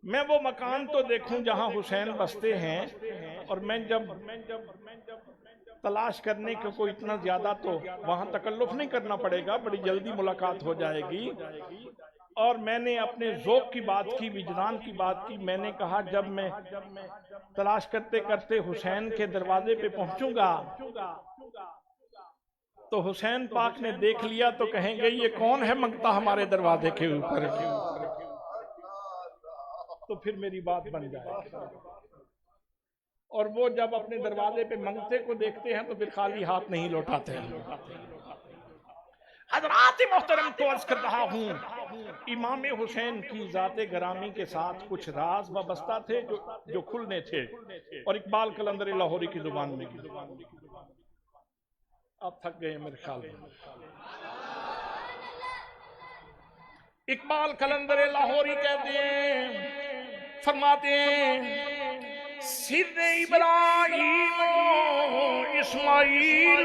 मैं वो मकान तो देखूं जहां हुसैन बसते हैं। और मैं जब तलाश करने को कोई इतना ज्यादा तो वहां तकल्लुफ नहीं करना पड़ेगा, बड़ी जल्दी मुलाकात हो जाएगी। और मैंने अपने ज़ौक की बात की, विजदान की बात की। मैंने कहा जब मैं तलाश करते करते हुसैन के दरवाजे पे पहुंचूंगा तो हुसैन पाक ने देख लिया तो कहेंगे ये कौन है मंगता हमारे दरवाजे के ऊपर, तो फिर मेरी बात बन जाएगी। और वो जब अपने दरवाजे पे मंगते को देखते हैं तो फिर खाली हाथ नहीं लौटाते हैं। हज़रात मोहतरम, तो अर्ज कर रहा हूँ, इमाम हुसैन की ज़ाते गरामी के साथ कुछ राज वाबस्ता थे जो खुलने थे, और इकबाल कलंदर लाहौरी की जुबान में। आप थक गए मेरे ख्याल में। इकबाल कलंदर लाहौरी कहते हैं, फरमाते हैं सिर इब्राहीम इस्माइल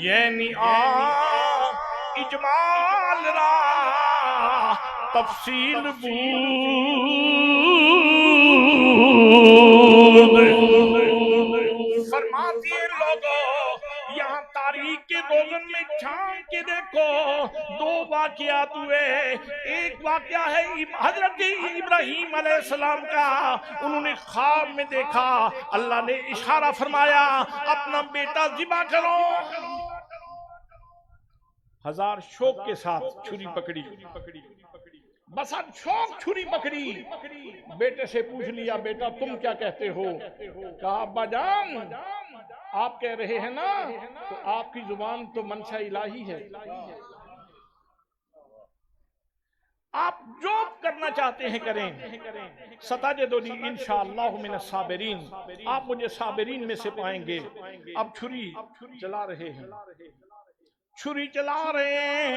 यानी इजमाल रा तफसील फरमाती है लोगों यहाँ तारीख के रोज़न में झांक के देखो दो वाक़यात हुए। एक वाक़या है हजरत इब्राहीम अलैहिस्सलाम का, उन्होंने ख्वाब में देखा अल्लाह ने इशारा फरमाया अपना बेटा ज़िबा करो। हजार शौक के साथ छुरी पकड़ी, बस अब शौक छुरी पकड़ी, बेटे से पूछ लिया बेटा तुम क्या कहते हो? कहा अब्बा जान आप कह रहे हैं ना तो आपकी जुबान तो मनशा इलाही है, आप जो करना चाहते हैं करें। सताजदुनी इंशाअल्लाह मिनस साबिरीन, आप मुझे साबिरीन में से पाएंगे। अब छुरी चला रहे हैं, छुरी चला रहे हैं,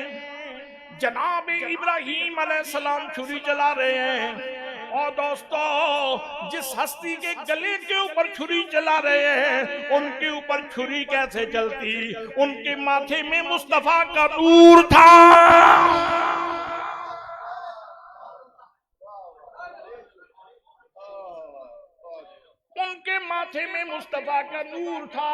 जनाब इब्राहीम अलैहिस्सलाम छुरी चला रहे हैं। और दोस्तों जिस हस्ती के गले के ऊपर छुरी चला रहे हैं उनके ऊपर छुरी कैसे चलती? उनके माथे में मुस्तफा का नूर था। उनके माथे में मुस्तफा का नूर था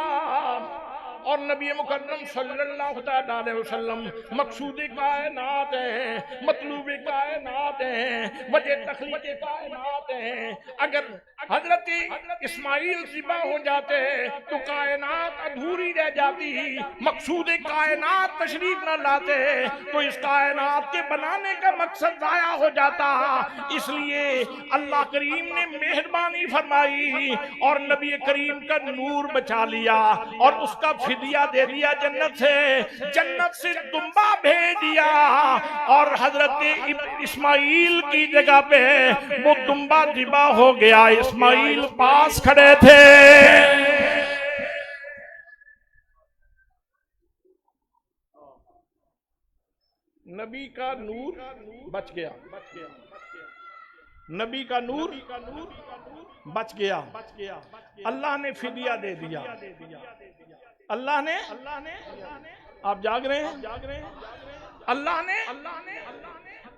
और नबी मुकर्रम सल्लल्लाहु अलैहि वसल्लम मकसूद कायनात है, मतलूब कायनात है, वजह तखलीक कायनात है। अगर हजरत इस्माइल ज़िबा हो जाते तो कायनात अधूरी रह जाती, मकसूद कायनात तशरीफ न लाते तो इस कायनात के बनाने का मकसद ज़ाया हो जाता। इसलिए अल्लाह करीम ने मेहरबानी फरमाई और नबी करीम का नूर बचा लिया और उसका फिदिया दे दिया जन्नत से दुम्बा भेज दिया और हजरत इस्माइल की जगह पे वो दुम्बा ज़िबा हो गया। इस्माइल पास खड़े थे। नबी का नूर बच गया, नबी का नूर बच गया। अल्लाह ने फिदिया दे दिया, अल्लाह ने आप जाग रहे हैं,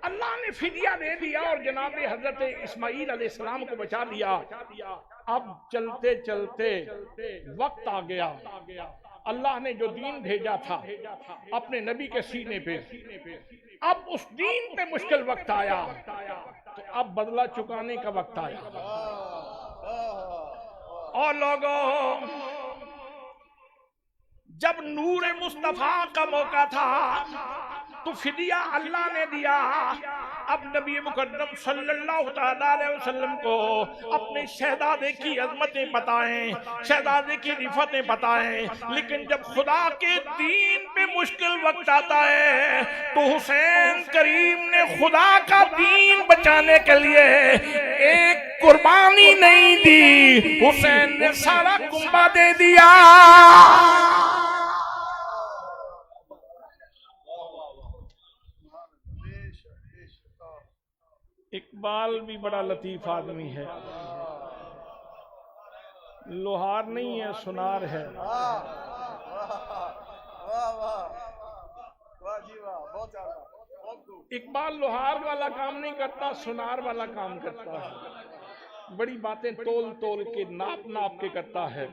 अल्लाह ने फिदिया दे दिया और जनाब हजरत इस्माइल अलैहिस्सलाम को बचा लिया। अब चलते चलते वक्त आ गया, अल्लाह ने जो दीन भेजा था अपने नबी के सीने पे, अब उस दीन पे मुश्किल वक्त आया तो अब बदला चुकाने का वक्त आया। और लोगों जब नूर मुस्तफा का मौका था तो फिदिया अल्लाह ने दिया। अब नबी मुकद्दम सल्लल्लाहु अलैहि वसल्लम को अपने शहजादे की अजमतें बताएं, शहजादे की रिफतें बताएं, लेकिन जब खुदा के दीन पे मुश्किल वक्त आता है तो हुसैन करीम ने खुदा का दीन बचाने के लिए एक कुर्बानी नहीं दी, हुसैन ने सारा कुंबा दे दिया। इकबाल भी बड़ा लतीफ आदमी है, लोहार नहीं है सुनार है। इकबाल लोहार वाला काम नहीं करता, सुनार वाला काम करता है। बड़ी बातें तोल तोल के नाप नाप के करता है।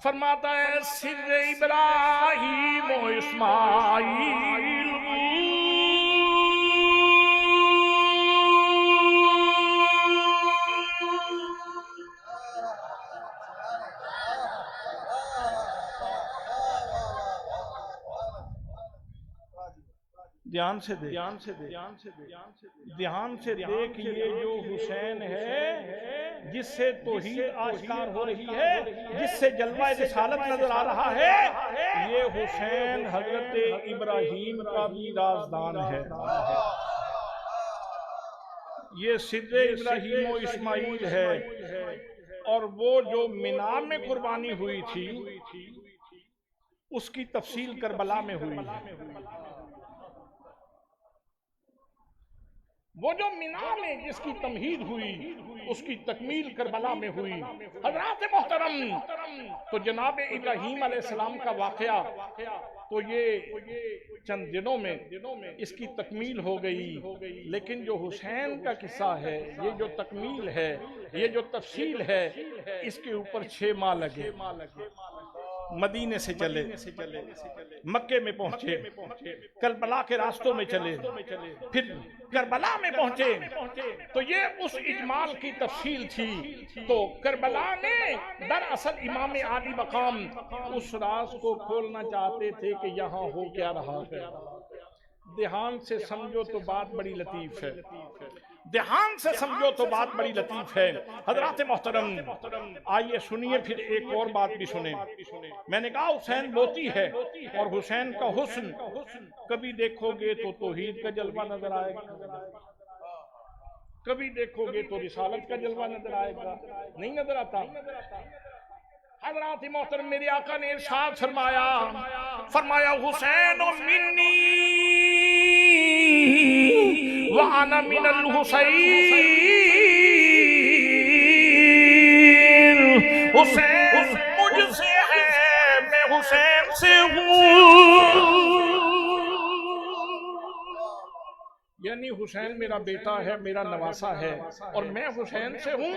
फरमाता है सिर इब्राहीम ओ इस्माइल ध्यान से दे, ध्यान से दे, ध्यान से दे, ध्यान से देख। ये जो हुसैन है जिससे तौहीद आश्कार हो रही है, जिससे जलवा रिसालत नजर आ रहा है, ये हुसैन हजरत इब्राहीम का भी राजदान है। ये सिद्दे इब्राहीम और इस्माइल है और वो जो मिना में कुर्बानी हुई थी उसकी तफसील करबला में हुई है। वो जो मिना में जिसकी तमहीद हुई उसकी तकमील करबला में हुई। हजरात मोहतरम, तो जनाब इब्राहीम अलैहिस्सलाम का वाक़या तो ये चंद दिनों में इसकी तकमील हो गई। लेकिन जो हुसैन का किस्सा है, ये जो तकमील है, ये जो तफसील है, इसके ऊपर 6 माह लगे। मदीने से चले, मक्के में पहुंचे, करबला के रास्तों में चले, फिर करबला में पहुंचे, तो ये उस इजमाल की तफसील थी। तो करबला में दरअसल इमाम आली मकाम उस राज को खोलना चाहते थे कि यहाँ हो क्या रहा है। ध्यान से समझो तो बात बड़ी लतीफ है, ध्यान से समझो तो बात बड़ी लतीफ है। हजरात मोहतरम, आइए सुनिए, फिर एक और बात भी सुने। मैंने कहा हुसैन मोती है और हुसैन का हुस्न कभी देखोगे तो तौहीद का जलवा नजर आएगा, कभी देखोगे तो रिसालत का जलवा नजर आएगा, नहीं नजर आता। हजरात मोहतरम, मेरे आका ने इरशाद फरमाया हुसैन मिन्नी व अना मिनल हुसैन। हुसैन मुझसे है, मैं हुसैन से हूँ। यानी हुसैन मेरा बेटा है, मेरा नवासा है और मैं हुसैन से हूँ।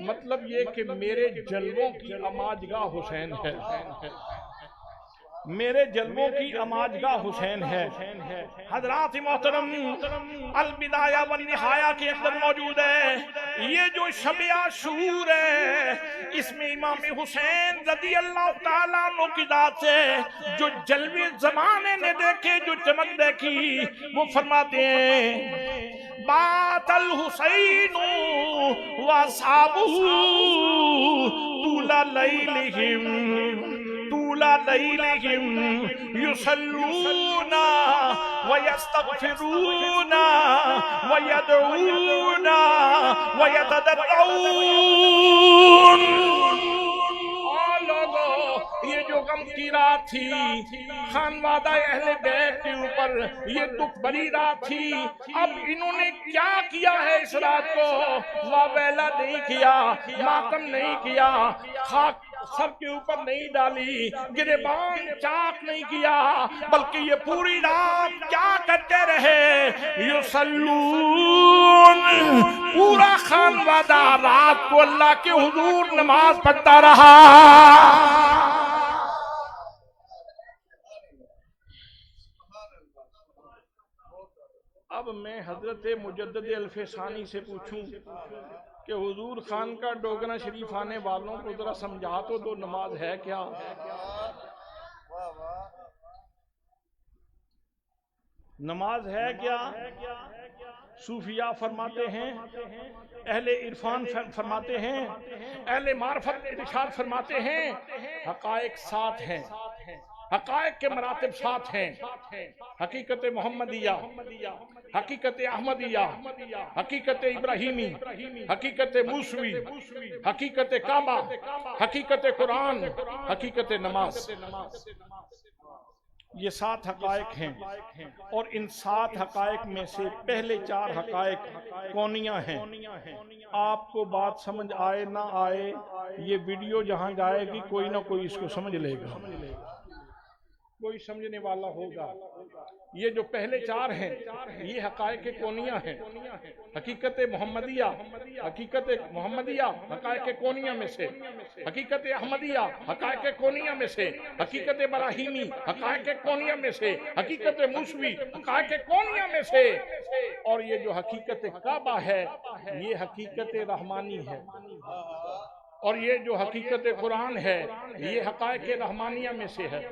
मतलब ये कि मेरे जलवों की अमाजगाह हुसैन है, मेरे जलवों की अमाजगाह हुसैन है। हजरात मोहतरम, अल बिदाया व निहाया के अंदर मौजूद है ये जो शब आशूर है, इसमें इमाम हुसैन रज़ी अल्लाह ताला अन्हु की जात से जो जलवे जमाने ने देखे, जो चमक देखी, वो फरमाते हैं बातल हुसैन व असहाबुहु तूला लैलिहिम युसल्लूना व यस्तगफिरूना व यदऊना व यतदर्रऊन। ये जो गम की रात थी खानवादा अहले बैत के ऊपर, ये दुख भरी रात थी। अब इन्होंने क्या किया है इस रात को? वावेला नहीं किया, मातम नहीं किया, खाक सर के ऊपर नहीं डाली, गिरेबान चाक नहीं किया, बल्कि ये पूरी रात क्या करते रहे? युसल्लून, पूरा खानवादा रात को अल्लाह के हुजूर नमाज पढ़ता रहा। अब मैं हजरत मुजद्दिद अल्फसानी से पूछूं कि हुजूर खान का डोगरा शरीफ आने वालों को जरा समझा तो दो, नमाज है क्या? नमाज है क्या? सूफिया फरमाते हैं, अहले इरफान फरमाते हैं, अहले मार्फत इरशाद फरमाते हैं, हकायक साथ हैं, हकायक के मरातिब साथ हैं। हकीकत मोहम्मदिया, हकीकत अहमदिया, हकीकत इब्राहिमी, हकीकत मूसवी, हकीकत काबा, हकीकत कुरान, हकीकत नमाज, ये 7 हकायक हैं। और इन 7 हकायक में से पहले 4 हकायक कौनियां हैं। आपको बात समझ आए ना आए, ये वीडियो जहां जाएगी कोई ना कोई इसको समझ लेगा, कोई समझने वाला होगा। ये जो पहले 4 हैं ये हकायक कौनिया हैं। हकीकत मोहम्मदिया, हकीकत मोहम्मदिया हकायक कौनिया में से, हकीकत अहमदिया हकायक कौनिया में से, हकीकत इब्राहिमी हकायक कौनिया में से, हकीकत मूसवी हकायक कौनिया में से, और ये जो हकीकत काबा है ये हकीकत रहमानी है, और ये जो हकीकत कुरान है ये हकायक रहमानिया में से है,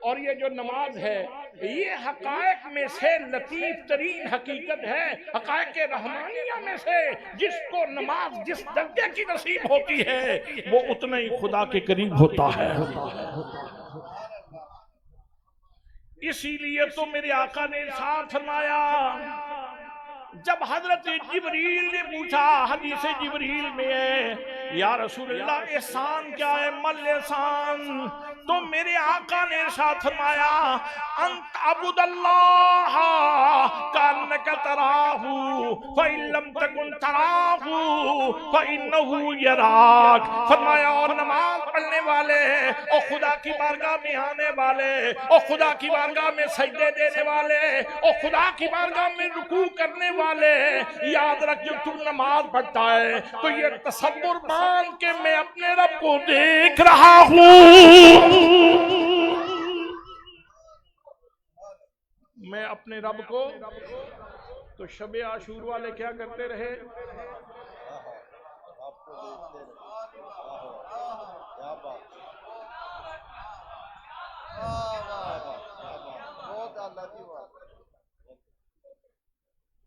और ये जो नमाज है ये हकायक में से लतीफ तरीन हकीकत है, हकायक रहमानिया में से। जिसको नमाज जिस दर्जे की नसीब होती है वो उतना ही खुदा के करीब होता है। इसीलिए तो मेरे आका ने इरशाद फरमाया, जब हजरत जिब्रील ने पूछा, हदीस जिब्रील में है, या रसूलल्लाह एहसान क्या है? मल एहसान तो मेरे आका ने इरशाद फरमाया अंत अबुदल्लाह कान्नका तराहू फइल्लम तकुन तराहू फइन्नहु यराक। फरमाया और नमाज पढ़ने वाले और खुदा की बारगाह में आने वाले और खुदा की बारगाह में सजदे देने वाले और खुदा की बारगाह में रुकू करने वाले, याद रख जब तू नमाज पढ़ता है तो ये तसव्वुर मान के मैं अपने रब को देख रहा हूँ, मैं अपने रब को। तो शबे आशूर वाले क्या करते रहे,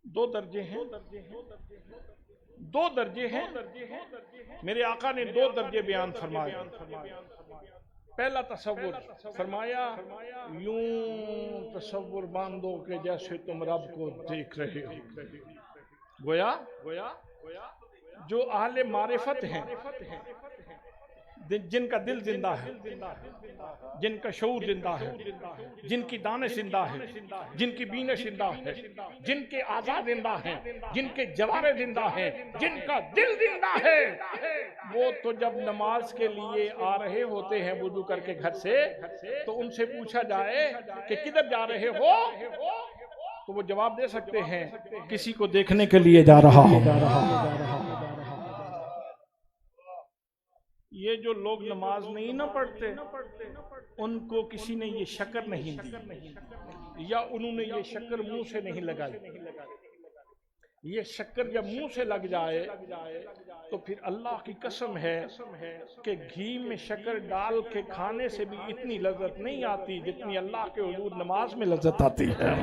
दो दर्जे हैं, दो दर्जे हैं। मेरे आका ने दो दर्जे बयान फरमाए। पहला तसव्वुर फरमाया यूं तसव्वुर बांधो के जैसे तुम रब को देख रहे हो। गोया जो आहले मारिफत हैं, जिनका दिल जिंदा है, जिनका शऊर जिंदा है, जिनकी दाने जिंदा है, जिनकी बीने जिंदा है, जिनके आज़ा जिंदा हैं, जिनके जवारे जिंदा हैं, जिनका दिल जिंदा है, वो तो जब नमाज के लिए आ रहे होते हैं वुजू करके घर से, तो उनसे पूछा जाए कि किधर जा रहे हो, तो वो जवाब दे सकते हैं किसी को देखने के लिए जा रहा हूं। ये जो लोग नमाज नहीं ना पढ़ते, उनको किसी ने ये शक्कर नहीं दी या उन्होंने ये शक्कर मुंह से नहीं लगाई। ये शक्कर जब मुंह से लग जाए तो फिर अल्लाह की कसम है कि घी में शक्कर डाल के खाने से भी इतनी लज्जत नहीं आती जितनी अल्लाह के हुजूर नमाज में लज्जत आती है।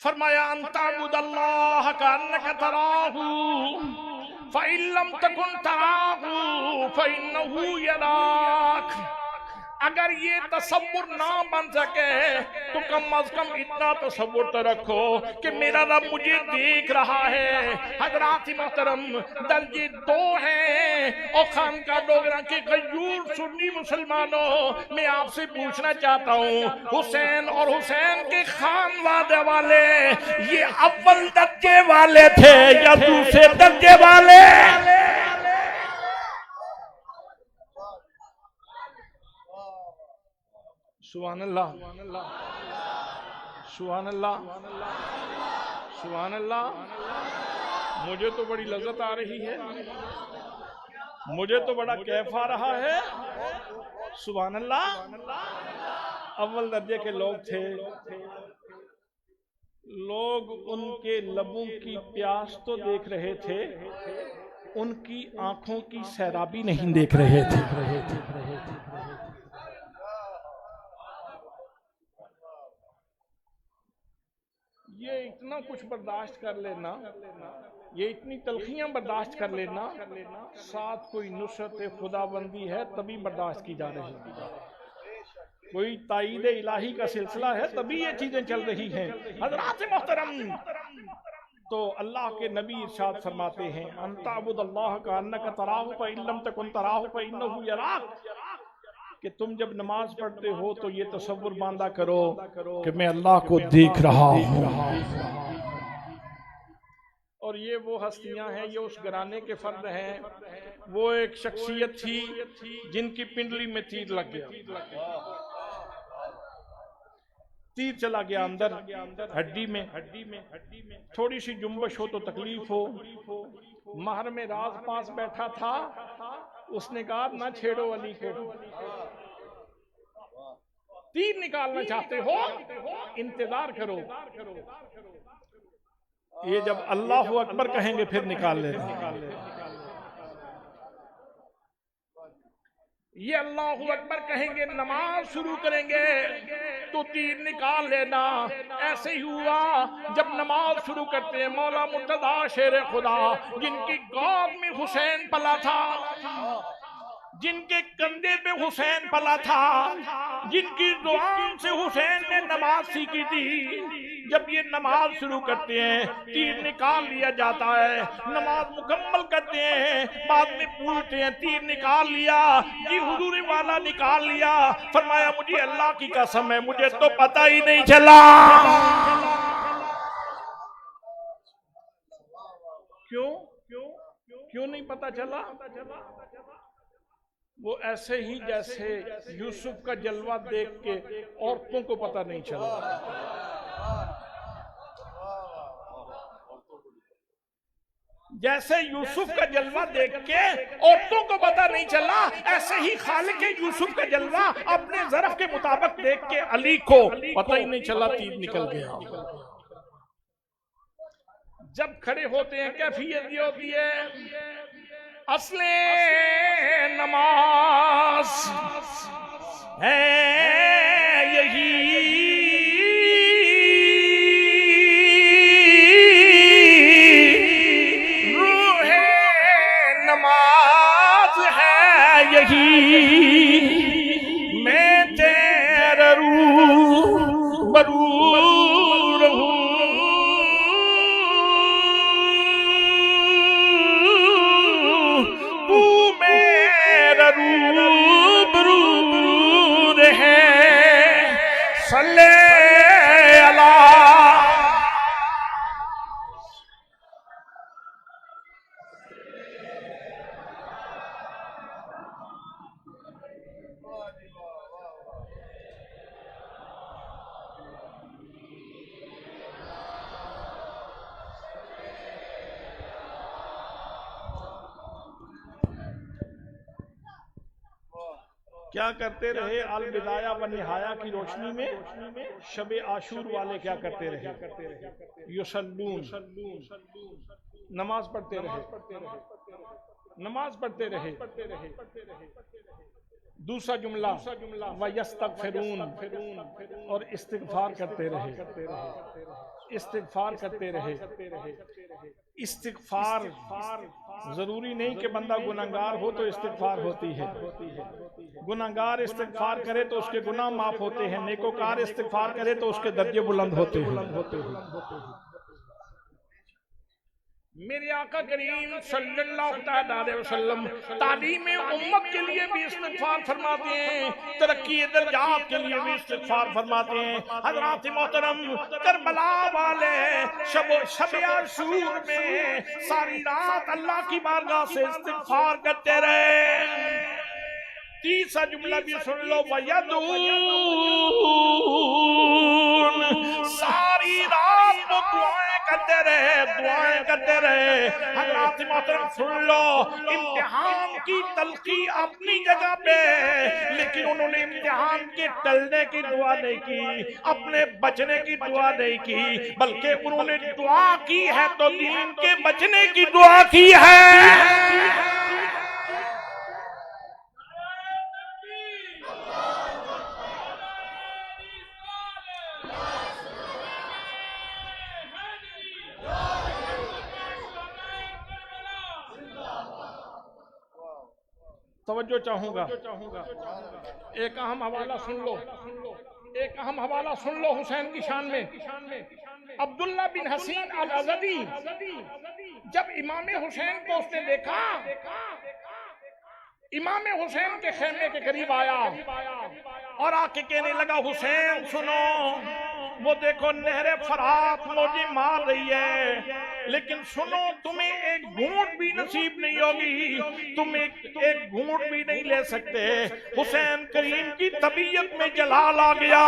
फरमाया अंताबुदल्लाह कान्नका तराहू फइल्लम तकुन तराहू फइन्नहु यराक। अगर ये तसव्वुर ना बन सके तो कम अज कम इतना तसव्वुर तो रखो कि मेरा रब मुझे देख रहा है। हजरात मोहतरम, दर्जे दो हैं और खानका डोगरा के गयूर सुन्नी मुसलमानों, मैं आपसे पूछना चाहता हूँ हुसैन और हुसैन के खानवादे वाले ये अव्वल दर्जे वाले थे या दूसरे दर्जे वाले? सुभान अल्लाह, सुभान अल्लाह, सुभान अल्लाह। मुझे तो बड़ी लज्जत आ रही है, मुझे तो बड़ा कैफ आ रहा है। सुभान अल्लाह। अव्वल दर्जे के लोग थे, लोग उनके लबों की प्यास तो देख रहे थे, उनकी आंखों की सैराबी नहीं देख रहे थे। ये इतना कुछ बर्दाश्त कर लेना, ये इतनी तलखियां बर्दाश्त कर लेना, साथ कोई नुसरत खुदाबंदी है तभी बर्दाश्त की जा रही है, कोई ताईद इलाही का सिलसिला है तभी ये चीजें चल रही हैं। हज़रात मोहतरम, तो अल्लाह के नबी इरशाद फरमाते हैं अंताबुदल्लाह का अन्नका तराहू फइल्लम तकुन तराहू फइन्नहु यराक, कि तुम जब नमाज पढ़ते हो तो ये तसव्वुर बांधा करो कि मैं अल्लाह को देख रहा हूँ। और ये वो हस्तियां हैं, ये उस घराने के फर्द हैं। वो एक शख्सियत थी जिनकी पिंडली में तीर लग गया, तीर चला गया अंदर हड्डी में, थोड़ी सी जुम्बश हो तो तकलीफ हो। महर में राज पास बैठा था, उसने कहा ना छेड़ो अली को, तीर निकालना चाहते हो इंतजार करो, ये जब अल्लाह अकबर कहेंगे फिर निकाल लेना। ये अल्लाह अकबर कहेंगे नमाज शुरू करेंगे तो तीर निकाल लेना। ऐसे ही हुआ, जब नमाज शुरू करते हैं मौला मुर्तजा शेर खुदा जिनकी गोद में हुसैन पला था, जिनके कंधे पे हुसैन पला था, जिनकी दुआओं से हुसैन ने नमाज सीखी थी, जब ये नमाज शुरू करते हैं तीर निकाल लिया जाता है, नमाज मुकम्मल करते हैं, बाद में पूछते हैं तीर निकाल लिया जी हुजूर वाला निकाल लिया, फरमाया मुझे अल्लाह की कसम है मुझे तो पता ही नहीं चला। क्यों क्यों क्यों नहीं पता चला? वो ऐसे ही जैसे यूसुफ का जलवा देख के औरतों को पता नहीं चला। जैसे यूसुफ का जलवा देख के औरतों को पता नहीं चला, ऐसे ही खालिक यूसुफ का जलवा अपने ज़रफ के मुताबिक देख के अली को पता ही नहीं चला, तीर निकल गया। जब खड़े होते हैं कैफियत ये होती है, असले नमाज है यही, रूहे नमाज है यही, मैं तेरा रूह बरूर हूँ, रूबरूर है सल्ले अला। क्या करते रहे अल बिदाया व निहाया की रोशनी में, शबे आशूर वाले क्या करते रहे, युसल्लून, नमाज पढ़ते रहे, नमाज पढ़ते रहे। दूसरा जुमला व यस्तगफिरून, और इस्तिगफार करते रहे, इस्तिगफार करते रहे। इस्तिगफार जरूरी नहीं कि बंदा गुनाहगार हो तो इस्तिगफार होती है, गुनाहगार इस्तिगफार करे तो उसके गुनाह माफ होते हैं, नेकोकार इस्तिगफार करे तो उसके दर्जे बुलंद होते हैं। मेरे आका करीम सल्लल्लाहु अलैहि वसल्लम तालीम उम्मत के लिए भी इस्तिगफार फरमाते हैं, तरक्की दर्जात के लिए भी इस्तिगफार फरमाते हैं। हज़रात मोहतरम करबला वाले शब आशूर में सारी रात अल्लाह की बारगाह से इस्तिगफार करते रहे। तीसरा जुमला भी सुन लो, वयदून, सारी रात वो दुआएं करते रहे, दुआएं करते रहे। हज़रात मोहतरम सुन लो, इम्तिहान की तलखी अपनी जगह पे, लेकिन उन्होंने इम्तिहान के टलने की दुआ नहीं की, अपने बचने की दुआ नहीं की, बल्कि उन्होंने दुआ की है तो दीन के बचने की दुआ की है। तवज्जो चाहूंगा, एक अहम हवाला सुन लो, एक अहम हवाला सुन लो हुसैन की शान में। अब्दुल्ला बिन हसीन अल अज़दी जब इमाम हुसैन को उसने देखा, इमाम हुसैन के खेमे के करीब आया और आके कहने लगा, हुसैन सुनो, वो देखो नहरे फरात मुझे मार रही है, लेकिन सुनो तुम्हें एक घूंट भी नसीब नहीं होगी, तुम एक घूंट भी नहीं ले सकते। हुसैन करीम की तबीयत में जलाल आ गया,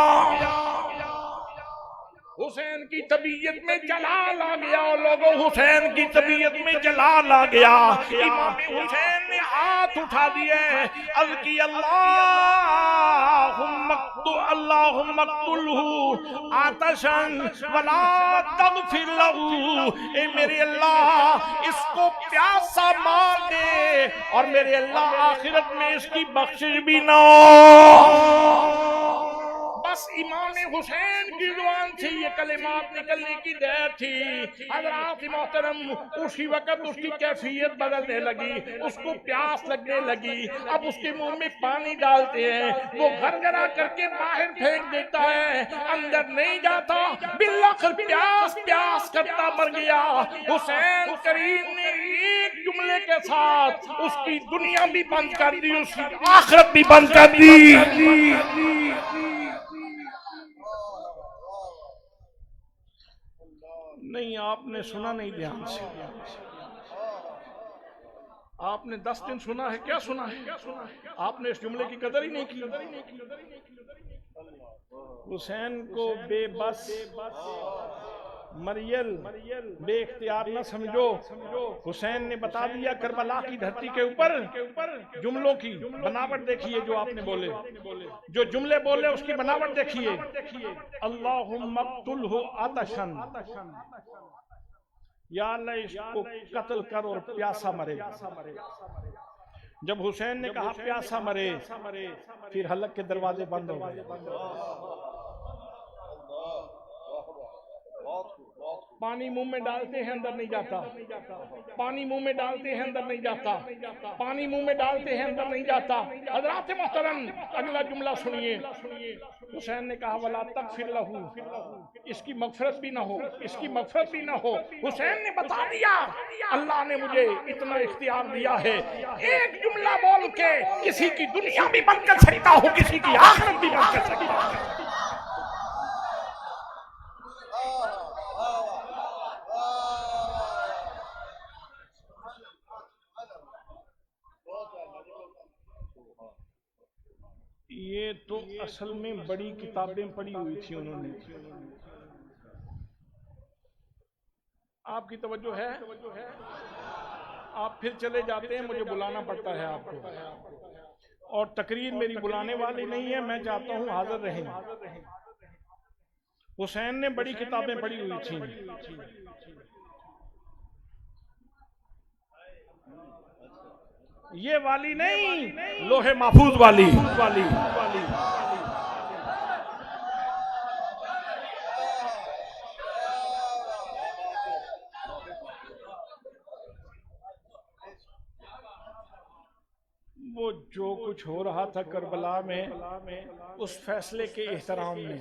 हुसैन की तबीयत में जलाल आ गया, लोगों हुसैन की तबीयत में जलाल आ गया। इमाम हुसैन ने हाथ उठा दिए, अर्ज़ की अल्लाहुम्मा क़ुल्हु आतशन वला तग़फिर लहू, ए मेरे अल्लाह इसको प्यासा मार दे और मेरे अल्लाह आखिरत में इसकी बख्शिश भी ना हो। बस इमाम हुसैन की जुबान से ये कलिमात निकलने की देर थी। हज़रात मोहतरम उसी वक्त उसकी कैफियत बदलने लगी, उसको प्यास लगने लगी। अब उसके मुंह में पानी डालते हैं, वो घरघरा करके बाहर फेंक देता है, अंदर नहीं जाता। बिल्कुल प्यास प्यास करता मर गया। हुसैन करीम ने एक जुमले के साथ उसकी दुनिया भी बंद कर दी, उसकी आखिरत भी बंद कर दी। नहीं, आपने सुना नहीं ध्यान से। आपने 10 दिन सुना है, क्या सुना है? आपने इस जुमले की कदर ही नहीं की। हुसैन को बेबस मरियल बेख्तियार न समझो। हुसैन ने बता दिया करबला की धरती के ऊपर। जुमलों की बनावट देखिए, जो आपने बोले, जो जुमले बोले उसकी बनावट देखिए। अल्लाहुम्मा क़तुलहु आतशन, या अल्लाह इसको कत्ल कर और प्यासा मरे। जब हुसैन ने कहा प्यासा मरे, फिर हलक के दरवाजे बंद हो गए। पानी मुंह में डालते हैं अंदर नहीं जाता, पानी मुंह में डालते हैं अंदर नहीं जाता, पानी मुंह में डालते हैं अंदर नहीं जाता। हज़रात मोहतरम, अगला जुमला सुनिए। हुसैन ने कहा वला तग़फ़िर लहू, इसकी मग़फ़िरत भी ना हो, इसकी मग़फ़िरत भी ना हो। हुसैन ने बता दिया अल्लाह ने मुझे इतना इख्तियार दिया है, एक जुमला बोल के किसी की दुनिया भी बंद कर सकता हूँ, किसी की आखिरत भी बंद कर सकता हूँ। ये तो असल में बड़ी किताबें पढ़ी हुई थी उन्होंने। आपकी तवज्जो है? आप फिर चले जाते हैं, मुझे बुलाना पड़ता है आपको, और तकरीर मेरी बुलाने वाली नहीं है। मैं चाहता हूं हाजिर रहें। हुसैन ने बड़ी किताबें पढ़ी हुई थी। ये वाली नहीं, लोहे महफूज वाली। वो जो कुछ हो रहा था करबला में, उस फैसले के एहतराम में,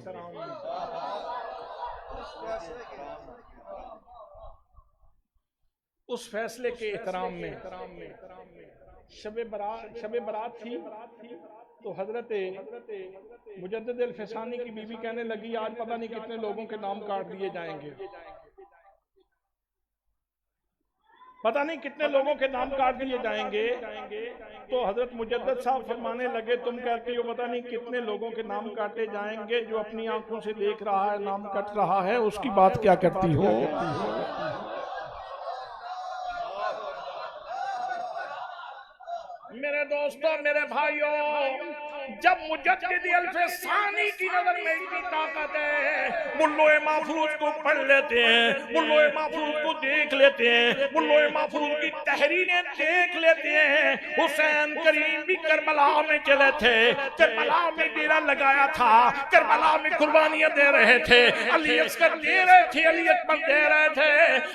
उस फैसले के एहतराम में शबे बरात थी। तो हजरत मुजद्दिद अल-फ़सानी की बीवी कहने लगी आज पता नहीं कितने लोगों के नाम काट दिए जाएंगे, पता नहीं कितने लोगों के नाम काट दिए जाएंगे। तो हजरत मुजद्दिद साहब फरमाने लगे तुम कहती हो पता नहीं कितने लोगों के नाम काटे जाएंगे, जो अपनी आंखों से देख रहा है नाम कट रहा है, उसकी बात क्या करती हो? मेरे दोस्तों, मेरे भाइयों, जब मुजद्दिद अल-फ़सानी की नजर में इतनी ताकत है, वो लोहे महफूज को पढ़ लेते हैं, वो लोहे महफूज को देख लेते हैं, वो लोहे महफूज की तहरीरें देख लेते हैं। हुसैन करीम भी करबला में चले थे, करबला में डेरा लगाया था, करबला में कुर्बानियां दे रहे थे, अली अस्कर दे रहे थे, अली अकबर दे रहे थे,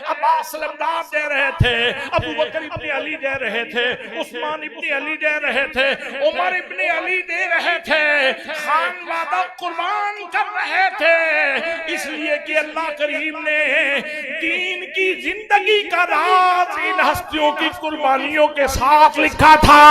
अब्बास लमदार दे रहे थे, अबू बकर इब्ने अली दे रहे थे, उस्मान इब्ने अली दे रहे थे, उमर इब्ने अली दे रहे थे, खानवादा कुर्बान कर रहे थे। इसलिए कि अल्लाह करीम ने दीन की जिंदगी का राज इन हस्तियों की कुर्बानियों के साथ लिखा था।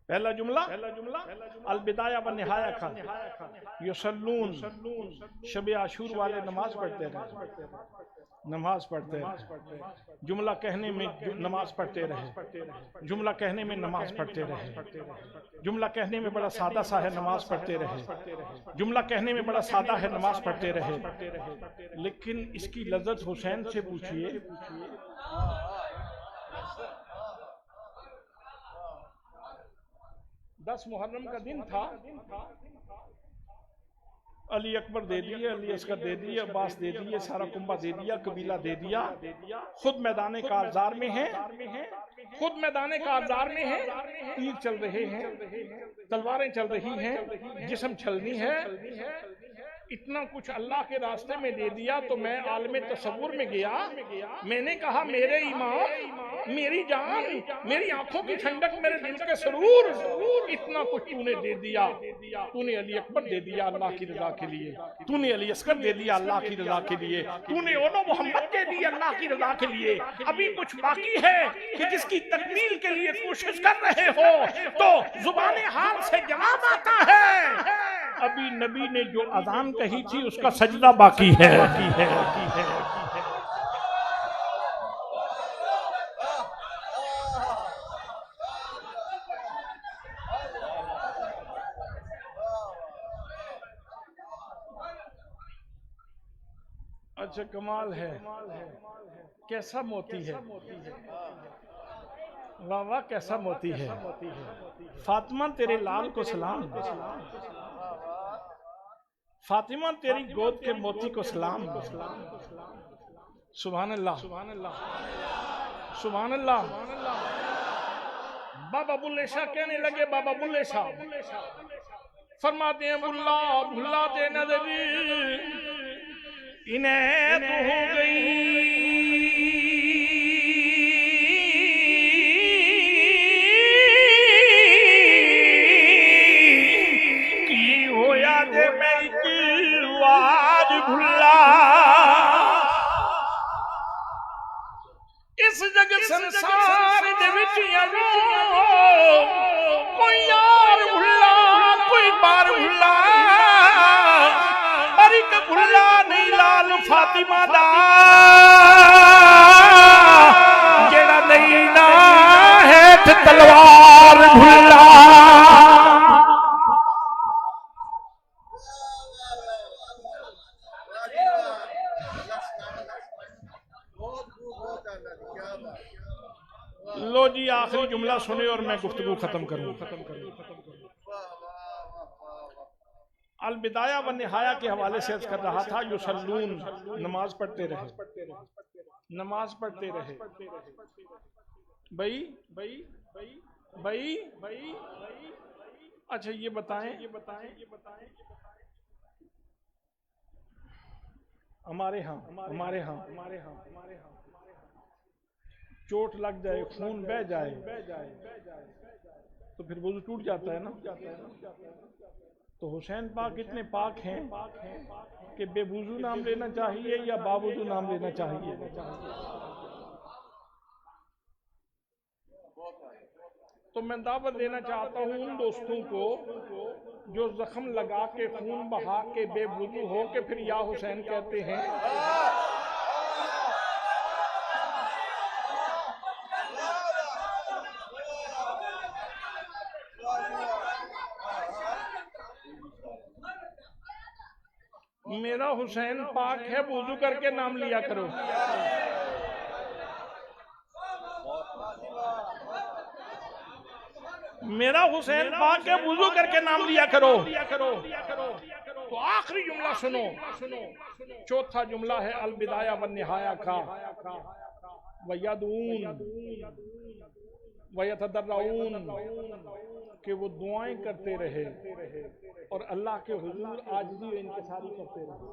पहला जुमला अल-बिदाया व निहाया का युसल्लून, शब आशूर वाले नमाज पढ़ते रहे, जुमला कहने में नमाज पढ़ते रहे, जुमला कहने में नमाज पढ़ते रहे, जुमला कहने में बड़ा सादा सा है नमाज पढ़ते रहे, जुमला कहने में बड़ा सादा है नमाज पढ़ते रहे। लेकिन इसकी लज्जत हुसैन से पूछिए। 10 मुहर्रम का दिन था। अली अकबर दे दिए, अली असगर दे दिए, अब्बास दे दिए, सारा कुंबा दे दिया, कबीला दे दिया। खुद मैदान कारजार में है, खुद मैदान कारजार में है, तीर चल रहे हैं, तलवारें चल रही हैं, जिस्म छलनी है। इतना कुछ अल्लाह के रास्ते में दे दिया तो मैं आलमे तसव्वुर में गया। मैंने कहा मेरे इमाम, मेरी जान, मेरी आंखों की ठंडक, मेरे दिल के सुरूर, इतना कुछ तूने दे दिया। तूने अली अकबर दे दिया अल्लाह की रजा के लिए, तूने अली असगर दे दिया अल्लाह की रजा के लिए, तूने ओनो मोहम्मद दे दिया अल्लाह की रजा के लिए। अभी कुछ बाकी है कि जिसकी तकमील के लिए कोशिश कर रहे हो तो जुबान हाल से जवाब आता है। अभी नबी ने जो अजान कही थी उसका सजदा बाकी है। अच्छा कमाल है, कैसा मोती है, वाह वाह कैसा मोती है। फातिमा तेरे लाल को सलाम, फातिमा तेरी गोद के मोती को सलाम। सुभान अल्लाह, सुभान अल्लाह। बाबा बुल्ले शाह कहने लगे, बाबा बुल्ले शाह फरमाते हैं बुल्ला भुल्लाते नजर इन्हें तो हो गई इस जग संसार दे विच कोई यार भुल्ला, कोई बार भुल्ला, पर एक भुल्ला नहीं लाल फातिमा दा जेड़ा नहीं ना हेठ तलवार भुल्ला। लो जी आखिरी जुमला सुने और मैं गुफ्तगू खत्म करूं। अल बिदाया व निहाया के हवाले से अर्ज कर रहा था, युसल्लून नमाज पढ़ते रहे, नमाज पढ़ते रहे। भाई अच्छा ये बताएं हमारे यहाँ चोट लग जाए, खून बह जाए तो फिर वुज़ू टूट जाता है ना। तो हुसैन पाक इतने पाक हैं कि बेवुज़ू नाम लेना चाहिए या बावुज़ू नाम लेना चाहिए? तो मैं दावत देना चाहता हूं उन दोस्तों को जो जख्म लगा के खून बहा के बेवुज़ू हो के फिर या हुसैन कहते हैं। मेरा हुसैन पाक है, वुज़ू करके नाम लिया करो। मेरा हुसैन पाक है, वुज़ू करके नाम लिया करो। तो आखिरी जुमला सुनो, चौथा जुमला है अल बिदाया व निहाया का, वयदऊन वयतदर्रऊन, कि वो दुआएं करते रहे और अल्लाह के हुजूर आजिज़ी व इंकिसारी करते रहे।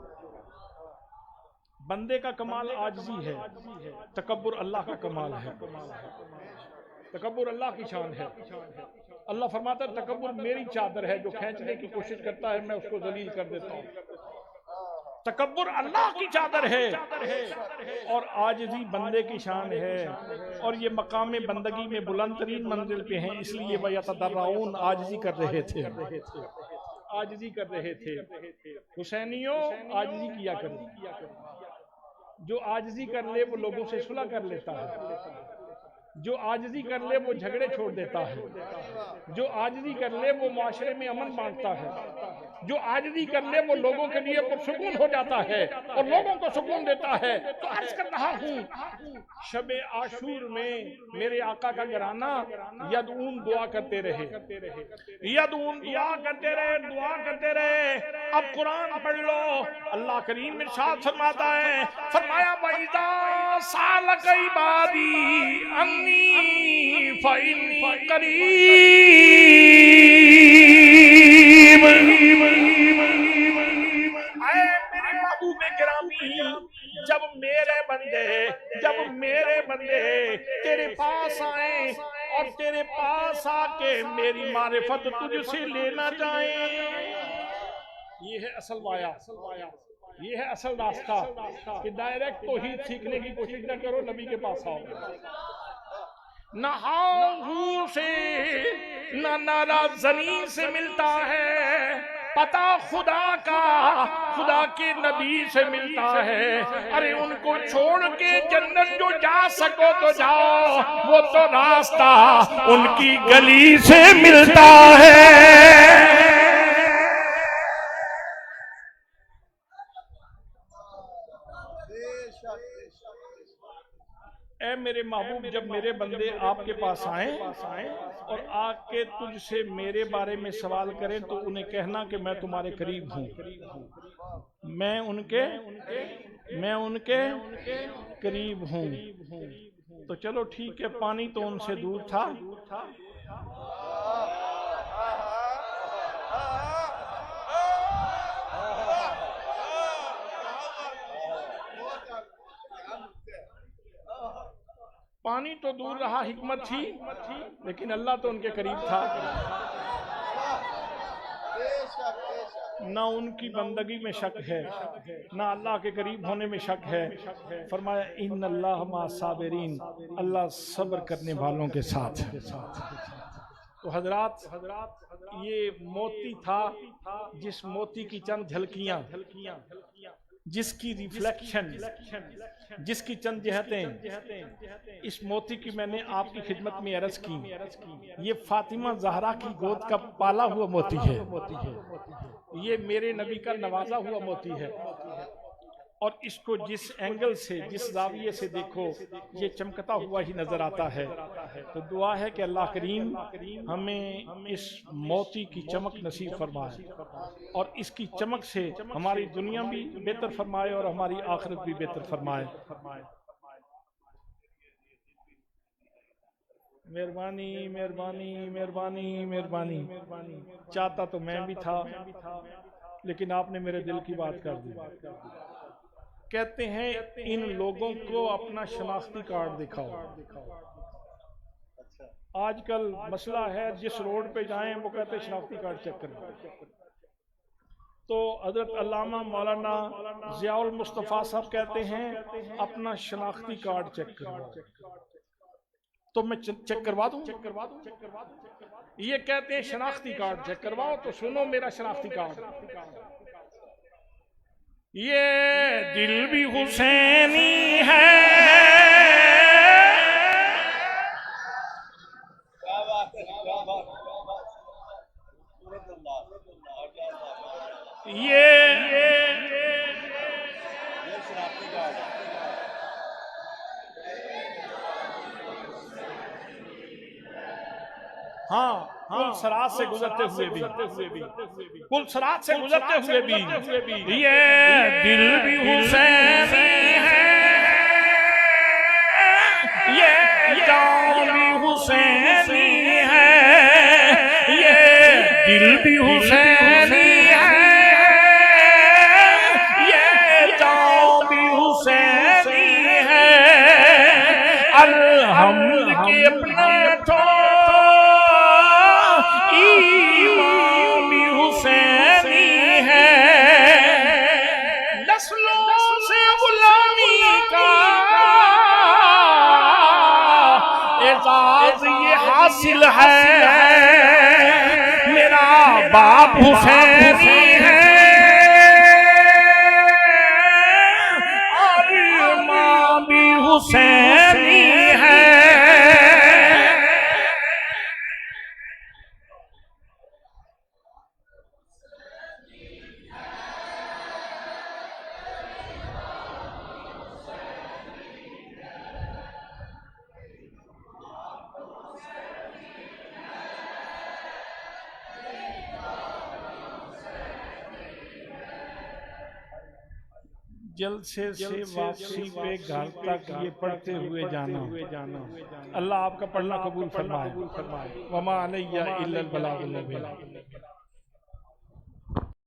बंदे का कमाल आजिज़ी है, तकब्बुर अल्लाह का कमाल है, तकब्बुर अल्लाह की शान है। अल्लाह फरमाता है तकब्बुर मेरी चादर है, जो खींचने की कोशिश करता है मैं उसको जलील कर देता हूँ। तकब्बुर अल्लाह की चादर है और आजिज़ी बंदे की शान है। और ये मकाम बंदगी में बुलंद तरीन मंजिल पे हैं, इसलिए वयतदर्रऊन आजिज़ी कर रहे थे, आजिज़ी कर रहे थे। हुसैनियों आजिज़ी किया करो, जो आजिज़ी कर ले वो लोगों से सुलह कर लेता है। जो आजिज़ी कर ले वो झगड़े छोड़ देता है, जो आजिज़ी कर ले वो माशरे में अमन बांटता है, जो आजिज़ी कर ले वो लोगों के लिए पुरसुकून हो जाता है और लोगों को सुकून देता है। तो अर्ज कर रहा हूँ, शबे आशूर में मेरे आका का घराना यदून दुआ करते रहे, यदून दुआ करते रहे, दुआ करते रहे। अब कुरान पढ़ लो, अल्लाह करीम इरशाद फरमाता है, फरमाया वइज़ा सालक इबादी अन्नी फ़इन्नी करीब। ऐ मेरे महबूबे गिरामी, जब मेरे बंदे तेरे पास आए और तेरे पास आके मेरी मारिफत तुझसे लेना चाहे, ये है असल वाया, ये है असल रास्ता कि डायरेक्ट तो ही सीखने की कोशिश न करो, नबी के पास आओ। न हाहू से न नाराज़नी से मिलता है पता खुदा का, खुदा के नबी से मिलता है। अरे उनको छोड़ के जन्नत जो जा सको तो जाओ, वो तो रास्ता उनकी गली से मिलता है। ऐ मेरे महबूब, जब मेरे बंदे आपके पास आए और आके तुझसे मेरे बारे में सवाल करें तो उन्हें कहना कि मैं तुम्हारे करीब हूँ, मैं उनके करीब हूँ। तो चलो ठीक है, पानी तो उनसे दूर था, पानी तो दूर रहा, हिकमत थी, लेकिन अल्लाह तो उनके करीब था। ना उनकी बंदगी में शक है, ना अल्लाह के करीब होने में शक है। फरमाया इन्नल्लाह मअस-साबिरीन, अल्लाह सब्र करने वालों के साथ है। तो हजरात, ये मोती था, जिस मोती की चंद झलकियां, जिसकी रिफ्लेक्शन, जिसकी चंद जहतें, इस मोती की मैंने आपकी खिदमत में अर्ज की। ये फातिमा ज़हरा की गोद का पाला हुआ मोती है, ये मेरे नबी का नवाजा हुआ मोती है। और इसको जिस एंगल से, जिस जाविये से देखो, ये चमकता हुआ ही नजर आता है। तो दुआ है कि अल्लाह करीम हमें इस मोती की चमक नसीब फरमाए और इसकी चमक से हमारी दुनिया भी बेहतर फरमाए और हमारी आखिरत भी बेहतर फरमाए। मेहरबानी मेहरबानी मेहरबानी मेहरबानी। चाहता तो मैं भी था, लेकिन आपने मेरे दिल की बात कर दी। कहते हैं इन लोगों को अपना शनाख्ती कार्ड दिखाओ। आजकल मसला है, जिस रोड पे जाएं वो कहते हैं शनाख्ती कार्ड चेक करो। तो हजरत अल्लामा मौलाना ज़ियाउल मुस्तफ़ा साहब कहते हैं अपना शनाख्ती कार्ड चेक करो। तो मैं चेक करवा दूं? ये कहते हैं शनाख्ती कार्ड चेक करवाओ, तो सुनो मेरा शनाख्ती कार्ड। ये दिल भी हुसैनी है, हाँ, सरात से गुजरते हुए भी, कुल सरात से गुजरते हुए भी ये दिल भी हुसैनी है, ये जान भी हुसैनी है, ये दिल भी हुसैनी है, ये जान भी हुसैनी है। अलहम्द के अपना तो ईमान भी हुसैनी है, नस्लों से गुलामी का एजाज ये हासिल है। मेरा बाप हुसैनी है और माँ भी हुसैनी है। जलसे से वापसी पे घर तक ये पढ़ते हुए जाना। अल्लाह आपका पढ़ना कबूल फरमाए। वमा अलैया इल्लल बलागुल मुबीन।